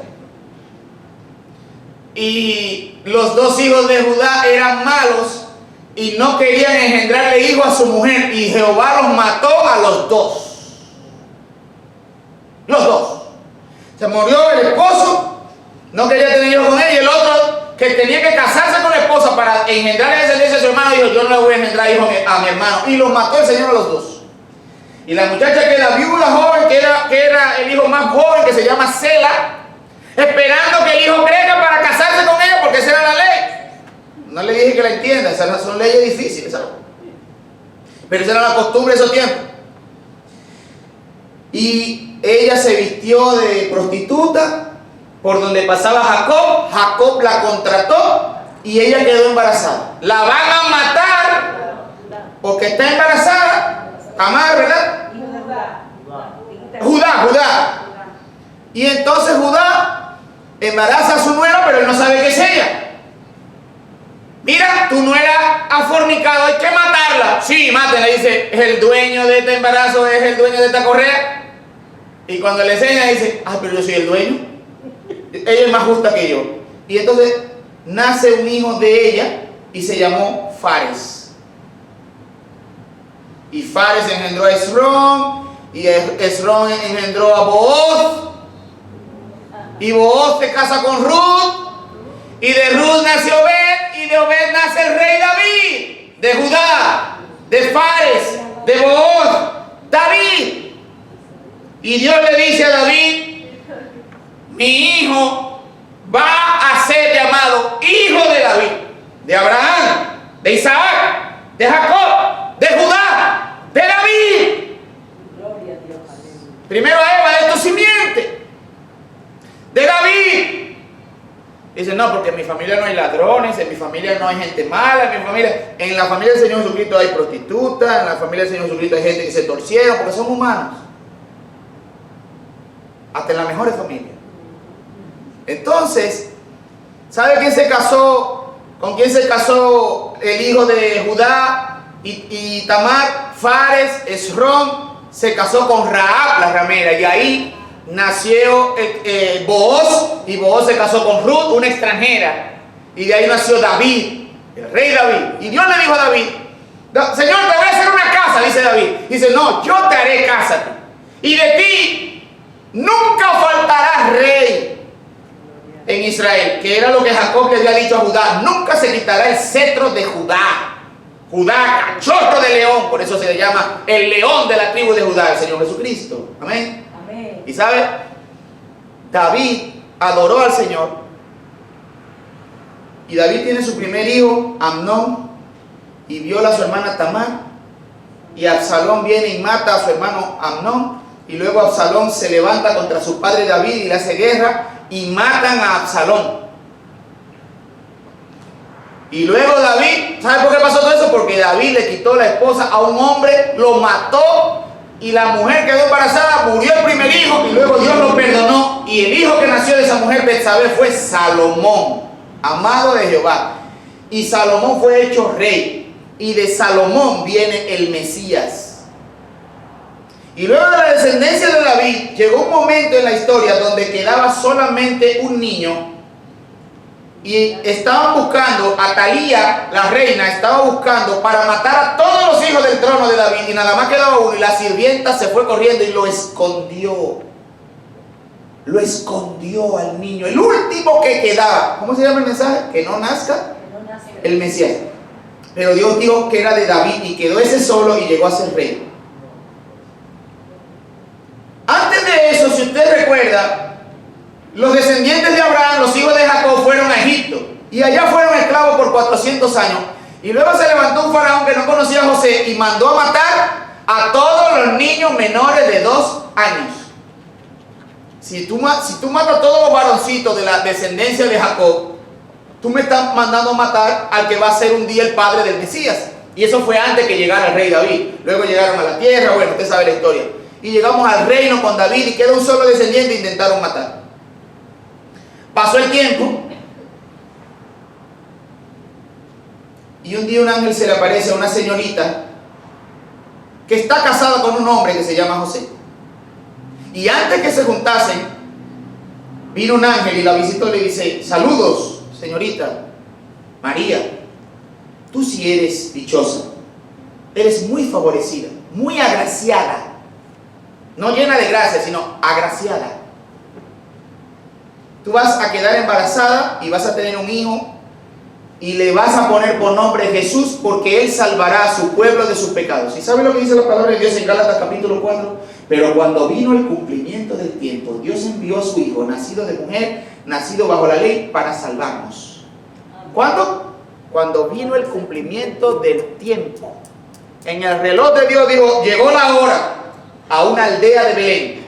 Y los 2 hijos de Judá eran malos y no querían engendrarle hijo a su mujer. Y Jehová los mató a los 2. Los 2. Se murió el esposo, no quería tener hijos con él. Y el otro, que tenía que casarse con la esposa para engendrarle descendencia a su hermano, dijo, yo no le voy a engendrar hijos a mi hermano. Y los mató el Señor a los 2. Y la muchacha que era viuda joven, que era el hijo más joven, que se llama Sela, esperando que el hijo crezca para casarse con ella, porque esa era la ley. No le dije que la entienda, esas son leyes difíciles, ¿sabes? Pero esa era la costumbre de esos tiempos. Y ella se vistió de prostituta por donde pasaba Jacob. Jacob la contrató y ella quedó embarazada. La van a matar porque está embarazada. Tamar, ¿verdad? Judá. Y entonces Judá embaraza a su nuera, pero él no sabe qué es ella. Mira, tu nuera ha fornicado, hay que matarla. Sí, mátenla, dice, el dueño de este embarazo es el dueño de esta correa. Y cuando le enseña dice, pero yo soy el dueño. Ella es más justa que yo. Y entonces nace un hijo de ella y se llamó Fares. Y Fares engendró a Esrón, y Esrón engendró a Booz, y Booz se casa con Ruth, y de Ruth nace Obed, y de Obed nace el rey David, de Judá, de Fares, de Booz, David. Y Dios le dice a David, mi hijo va a ser llamado hijo de David, de Abraham, de Isaac, de Jacob, de Judá, de David. Gloria a Dios. Primero a Eva, de tu simiente, de David. Dice, no, porque en mi familia no hay ladrones, en mi familia no hay gente mala, en la familia del Señor Jesucristo hay prostitutas, en la familia del Señor Jesucristo hay gente que se torcieron, porque son humanos. Hasta en las mejores familias. Entonces, ¿sabe quién se casó? ¿Con quién se casó el hijo de Judá y Tamar? Fares, Esrón, se casó con Rahab, la ramera, y ahí nació Booz, y Booz se casó con Ruth, una extranjera, y de ahí nació David, el rey David. Y Dios le dijo a David: Señor, te voy a hacer una casa, dice David. Dice: no, yo te haré casa, y de ti nunca faltará rey en Israel, que era lo que Jacob le había dicho a Judá: nunca se quitará el cetro de Judá. Judá, cachorro de león, por eso se le llama el león de la tribu de Judá, el Señor Jesucristo. Amén. Amén. Y sabe, David adoró al Señor, y David tiene su primer hijo, Amnón, y viola a su hermana Tamar, y Absalón viene y mata a su hermano Amnón, y luego Absalón se levanta contra su padre David y le hace guerra, y matan a Absalón. Y luego David, ¿sabe por qué pasó todo eso? Porque David le quitó la esposa a un hombre, lo mató, y la mujer quedó embarazada, murió el primer hijo, y luego Dios lo perdonó, y el hijo que nació de esa mujer, Betsabé, fue Salomón, amado de Jehová. Y Salomón fue hecho rey, y de Salomón viene el Mesías. Y luego de la descendencia de David, llegó un momento en la historia donde quedaba solamente un niño, y estaban buscando, Atalía, la reina, estaba buscando para matar a todos los hijos del trono de David, y nada más quedaba uno, y la sirvienta se fue corriendo y lo escondió. Lo escondió al niño, el último que quedaba. ¿Cómo se llama el mensaje? Que no nazca el Mesías. Pero Dios dijo que era de David, y quedó ese solo y llegó a ser rey. Antes de eso, si usted recuerda, los descendientes de Abraham, los hijos de Jacob, fueron a Egipto, y allá fueron esclavos por 400 años. Y luego se levantó un faraón que no conocía a José y mandó a matar a todos los niños menores de 2 años. Si tú matas a todos los varoncitos de la descendencia de Jacob, tú me estás mandando a matar al que va a ser un día el padre del Mesías. Y eso fue antes que llegara el rey David. Luego llegaron a la tierra, bueno, usted sabe la historia. Y llegamos al reino con David, y queda un solo descendiente e intentaron matar. Pasó el tiempo, y un día un ángel se le aparece a una señorita que está casada con un hombre que se llama José. Y antes que se juntasen, vino un ángel y la visitó y le dice: saludos, señorita María, tú sí eres dichosa, eres muy favorecida, muy agraciada, no llena de gracia, sino agraciada. Tú vas a quedar embarazada y vas a tener un hijo, y le vas a poner por nombre Jesús, porque él salvará a su pueblo de sus pecados. ¿Y sabe lo que dice la palabra de Dios en Gálatas capítulo 4? Pero cuando vino el cumplimiento del tiempo, Dios envió a su hijo, nacido de mujer, nacido bajo la ley, para salvarnos. ¿Cuándo? Cuando vino el cumplimiento del tiempo. En el reloj de Dios dijo: llegó la hora, a una aldea de Belén,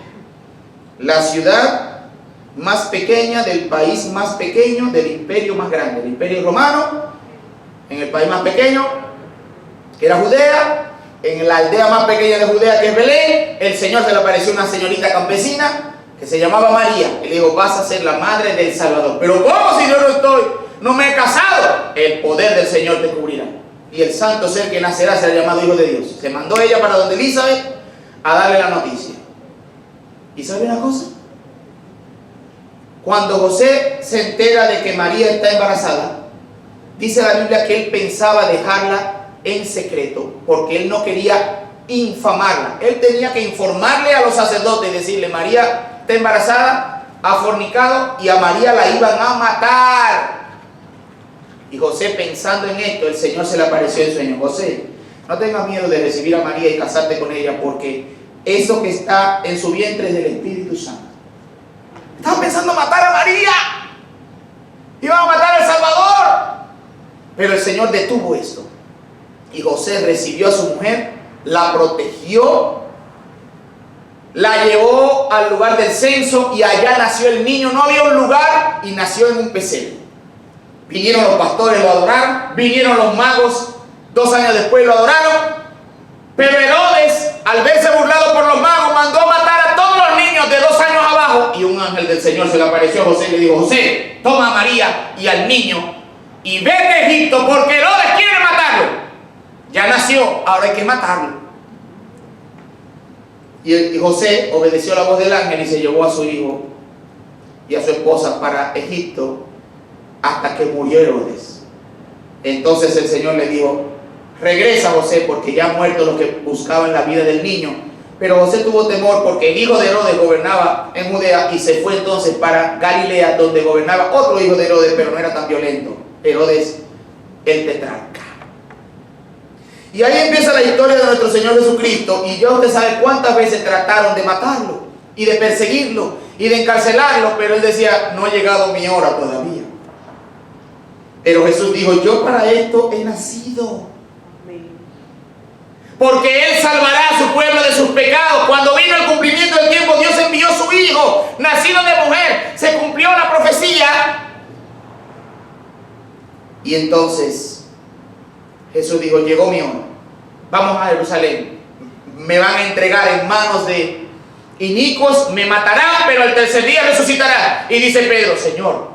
la ciudad más pequeña del país más pequeño del imperio más grande, el imperio romano, en el país más pequeño, que era Judea, en la aldea más pequeña de Judea, que es Belén, el Señor se le apareció una señorita campesina que se llamaba María, y le dijo: vas a ser la madre del Salvador. Pero ¿cómo, si yo no me he casado? El poder del Señor te cubrirá, y el santo ser que nacerá será llamado Hijo de Dios. Se mandó ella para donde Elizabeth a darle la noticia. ¿Y sabe una cosa? Cuando José se entera de que María está embarazada, dice la Biblia que él pensaba dejarla en secreto, porque él no quería infamarla. Él tenía que informarle a los sacerdotes y decirle: María está embarazada, ha fornicado, y a María la iban a matar. Y José, pensando en esto, el Señor se le apareció en sueño: José, no tengas miedo de recibir a María y casarte con ella, porque eso que está en su vientre es del Espíritu Santo. Estaban pensando matar a María, iban a matar al Salvador, pero el Señor detuvo esto, y José recibió a su mujer, la protegió, la llevó al lugar del censo, y allá nació el niño. No había un lugar, y nació en un pesebre. Vinieron los pastores, lo adoraron, vinieron los magos, 2 años después lo adoraron, pero Herodes, al verse burlado por los magos, mandó a matar a todos los niños de 2 años abajo, y un ángel del Señor se le apareció a José y le dijo: José, toma a María y al niño y vete a Egipto, porque Herodes quiere matarlo. Ya nació, ahora hay que matarlo. Y José obedeció la voz del ángel y se llevó a su hijo y a su esposa para Egipto hasta que murió Herodes. Entonces el Señor le dijo: regresa, José, porque ya han muerto los que buscaban la vida del niño. Pero José tuvo temor porque el hijo de Herodes gobernaba en Judea y se fue entonces para Galilea, donde gobernaba otro hijo de Herodes, pero no era tan violento, Herodes el tetrarca. Y ahí empieza la historia de nuestro Señor Jesucristo. Y ya usted sabe cuántas veces trataron de matarlo y de perseguirlo y de encarcelarlo, pero él decía: no ha llegado mi hora todavía. Pero Jesús dijo: yo para esto he nacido, porque Él salvará a su pueblo de sus pecados. Cuando vino el cumplimiento del tiempo, Dios envió a su Hijo, nacido de mujer. Se cumplió la profecía. Y entonces Jesús dijo: llegó mi hora. Vamos a Jerusalén. Me van a entregar en manos de inicuos, me matarán, pero al tercer día resucitará. Y dice Pedro: Señor,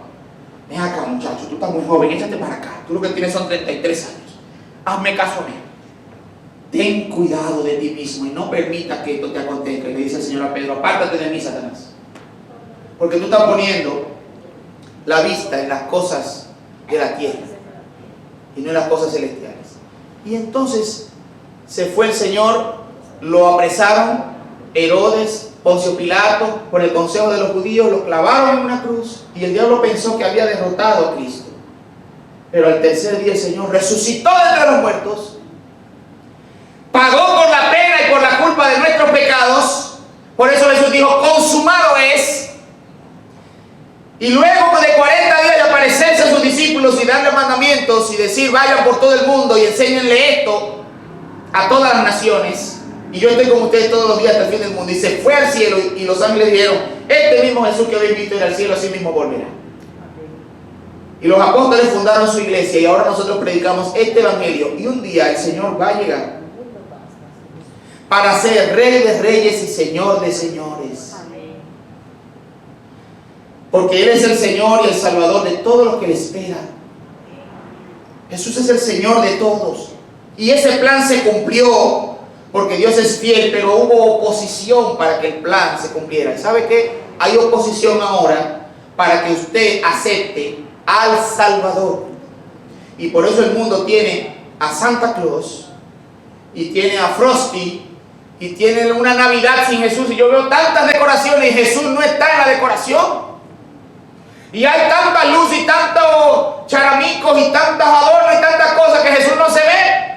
ven acá, muchacho, tú estás muy joven, échate para acá. Tú lo que tienes son 33 años. Hazme caso a mí. Ten cuidado de ti mismo y no permita que esto te acontezca. Y le dice el Señor a Pedro: apártate de mí, Satanás, porque tú estás poniendo la vista en las cosas de la tierra y no en las cosas celestiales. Y entonces se fue el Señor, lo apresaron Herodes, Poncio Pilato, por el consejo de los judíos, lo clavaron en una cruz y el diablo pensó que había derrotado a Cristo. Pero al tercer día el Señor resucitó de entre los muertos, pagó por la pena y por la culpa de nuestros pecados. Por eso Jesús dijo: consumado es. Y luego de 40 días de aparecerse a sus discípulos y darle mandamientos y decir: vayan por todo el mundo y enséñenle esto a todas las naciones, y yo estoy con ustedes todos los días hasta el fin del mundo. Y se fue al cielo y los ángeles dijeron: este mismo Jesús que habéis visto ir al cielo, así mismo volverá. Y los apóstoles fundaron su iglesia y ahora nosotros predicamos este evangelio. Y un día el Señor va a llegar para ser Rey de reyes y Señor de señores. Porque Él es el Señor y el Salvador de todos los que le esperan. Jesús es el Señor de todos. Y ese plan se cumplió porque Dios es fiel, pero hubo oposición para que el plan se cumpliera. ¿Y sabe qué? Hay oposición ahora para que usted acepte al Salvador. Y por eso el mundo tiene a Santa Claus y tiene a Frosty y tiene una Navidad sin Jesús. Y yo veo tantas decoraciones y Jesús no está en la decoración. Y hay tanta luz y tantos charamicos y tantas adornos y tantas cosas que Jesús no se ve.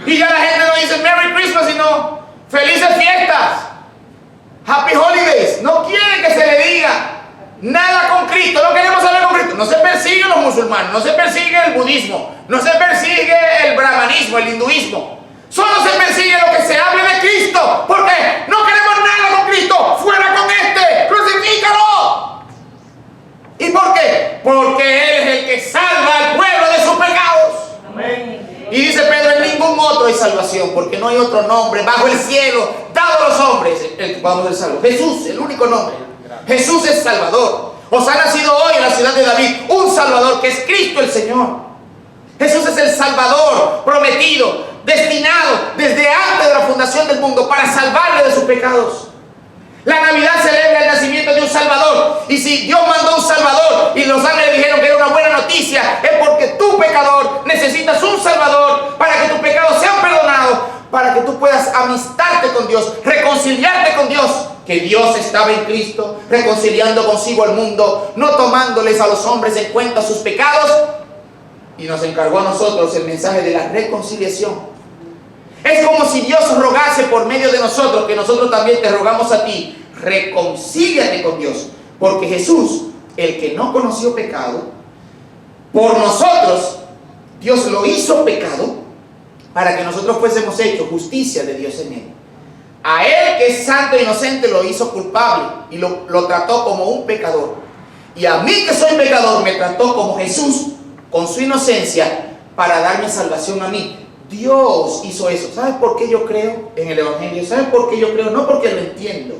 Y ya la gente no dice Merry Christmas, sino felices fiestas, Happy Holidays. No quieren que se le diga nada con Cristo. No queremos saber con Cristo. No se persigue los musulmanes, no se persigue el budismo, no se persigue el brahmanismo, el hinduismo. Solo se persigue lo que se hable de Cristo. Porque no queremos nada con Cristo. Fuera con este, crucifícalo. ¿Y por qué? Porque Él es el que salva al pueblo de sus pecados. Amén. Y dice Pedro: en ningún otro hay salvación, porque no hay otro nombre bajo el cielo dado a los hombres el que podamos ser salvos. Jesús, el único nombre. Jesús es Salvador. Os ha nacido hoy en la ciudad de David un Salvador, que es Cristo el Señor. Jesús es el Salvador prometido, destinado desde antes de la fundación del mundo para salvarle de sus pecados. La Navidad celebra el nacimiento de un Salvador. Y si Dios mandó un Salvador y los ángeles dijeron que era una buena noticia, es porque tú, pecador, necesitas un Salvador para que tus pecados sean perdonados, para que tú puedas amistarte con Dios, reconciliarte con Dios. Que Dios estaba en Cristo reconciliando consigo al mundo, no tomándoles a los hombres en cuenta sus pecados, y nos encargó a nosotros el mensaje de la reconciliación. Es como si Dios rogase por medio de nosotros, que nosotros también te rogamos a ti: reconcíliate con Dios. Porque Jesús, el que no conoció pecado, por nosotros Dios lo hizo pecado para que nosotros fuésemos hechos justicia de Dios en Él. A Él, que es santo e inocente, lo hizo culpable y lo trató como un pecador. Y a mí, que soy pecador, me trató como Jesús con su inocencia para darme salvación a mí. Dios hizo eso. ¿Sabes por qué yo creo en el Evangelio? ¿Sabes por qué yo creo? No porque lo entiendo,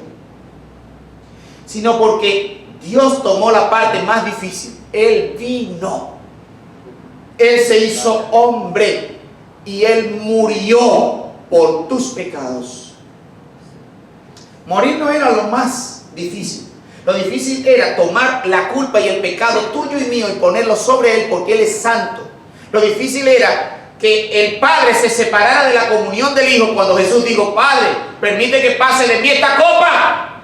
sino porque Dios tomó la parte más difícil. Él vino. Él se hizo hombre y Él murió por tus pecados. Morir no era lo más difícil. Lo difícil era tomar la culpa y el pecado tuyo y mío y ponerlo sobre Él porque Él es santo. Lo difícil era que el Padre se separara de la comunión del Hijo cuando Jesús dijo: Padre, permite que pase de mí esta copa.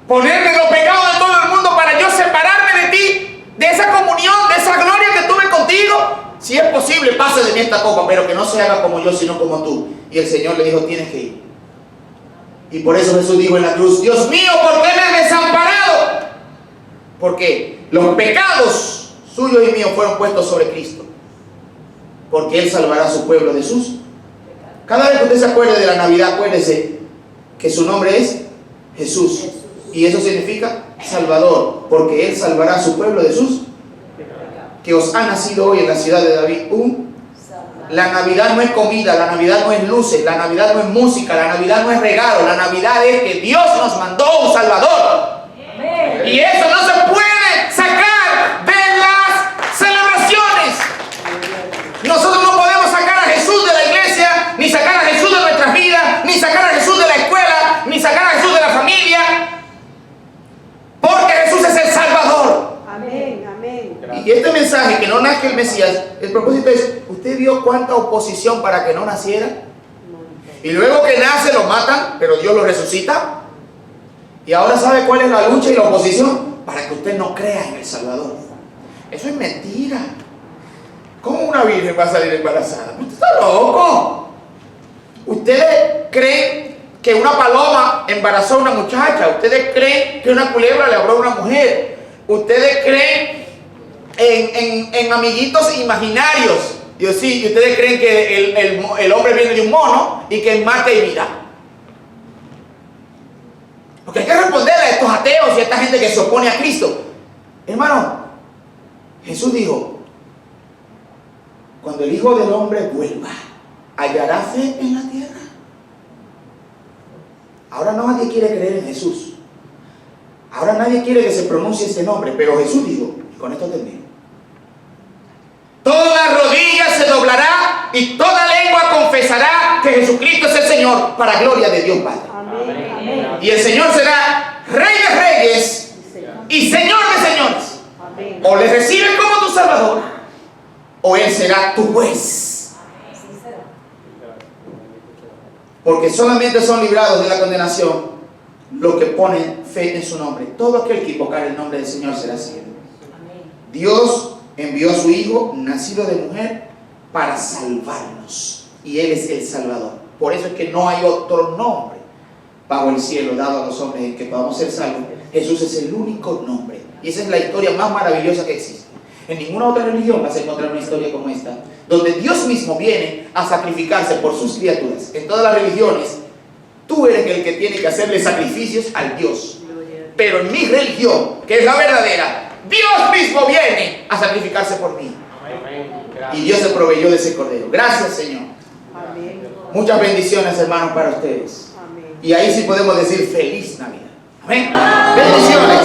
Ponerme los pecados de todo el mundo para yo separarme de ti, de esa comunión, de esa gloria que tuve contigo. Si es posible, pase de mí esta copa, pero que no se haga como yo, sino como tú. Y el Señor le dijo: tienes que ir. Y por eso Jesús dijo en la cruz: Dios mío, ¿por qué me has desamparado? Porque los pecados suyos y míos fueron puestos sobre Cristo. Porque Él salvará a su pueblo de sus. Cada vez que usted se acuerde de la Navidad, acuérdese que su nombre es Jesús. Y eso significa Salvador, porque Él salvará a su pueblo de sus. Que os ha nacido hoy en la ciudad de David La Navidad no es comida, la Navidad no es luces, la Navidad no es música, la Navidad no es regalo, la Navidad es que Dios nos mandó un Salvador. Amén. Y eso no se puede sacar de las celebraciones. Nosotros no podemos sacar a Jesús de la iglesia, ni sacar a Jesús de nuestras vidas, ni sacar a Jesús de la escuela, ni sacar a Jesús de la familia, porque Jesús es el Salvador. Amén, amén. Y este mensaje, que no nazca el Mesías, el propósito es: ¿usted vio cuánta oposición para que no naciera? Y luego que nace lo matan, pero Dios lo resucita. Y ahora ¿sabe cuál es la lucha y la oposición? Para que usted no crea en el Salvador. Eso es mentira. ¿Cómo una virgen va a salir embarazada? Usted está loco. ¿Ustedes creen que una paloma embarazó a una muchacha? ¿Ustedes creen que una culebra le habló a una mujer? ¿Ustedes creen en amiguitos imaginarios? Dios, sí, y ustedes creen que el hombre viene de un mono y que es mate y vida. Porque hay que responderle a estos ateos y a esta gente que se opone a Cristo. Hermano, Jesús dijo: cuando el Hijo del Hombre vuelva, ¿hallará fe en la tierra? Ahora nadie quiere creer en Jesús. Ahora nadie quiere que se pronuncie este nombre, pero Jesús dijo, y con esto termino: toda rodilla se doblará y toda lengua confesará que Jesucristo es el Señor, para gloria de Dios Padre. Amén, amén. Y el Señor será Rey de Reyes y Señor de Señores. Amén. O le recibes como tu Salvador, o Él será tu juez. Porque solamente son librados de la condenación los que ponen fe en su nombre. Todo aquel que invocar el nombre del Señor será salvo. Dios envió a su Hijo, nacido de mujer, para salvarnos. Y Él es el Salvador. Por eso es que no hay otro nombre bajo el cielo dado a los hombres en que podamos ser salvos. Jesús es el único nombre. Y esa es la historia más maravillosa que existe. En ninguna otra religión vas a encontrar una historia como esta, donde Dios mismo viene a sacrificarse por sus criaturas. En todas las religiones, tú eres el que tiene que hacerle sacrificios al Dios. Pero en mi religión, que es la verdadera, Dios mismo viene a sacrificarse por mí. Y Dios se proveyó de ese cordero. Gracias, Señor. Amén. Muchas bendiciones, hermanos, para ustedes. Amén. Y ahí sí podemos decir feliz Navidad. Amén. Bendiciones.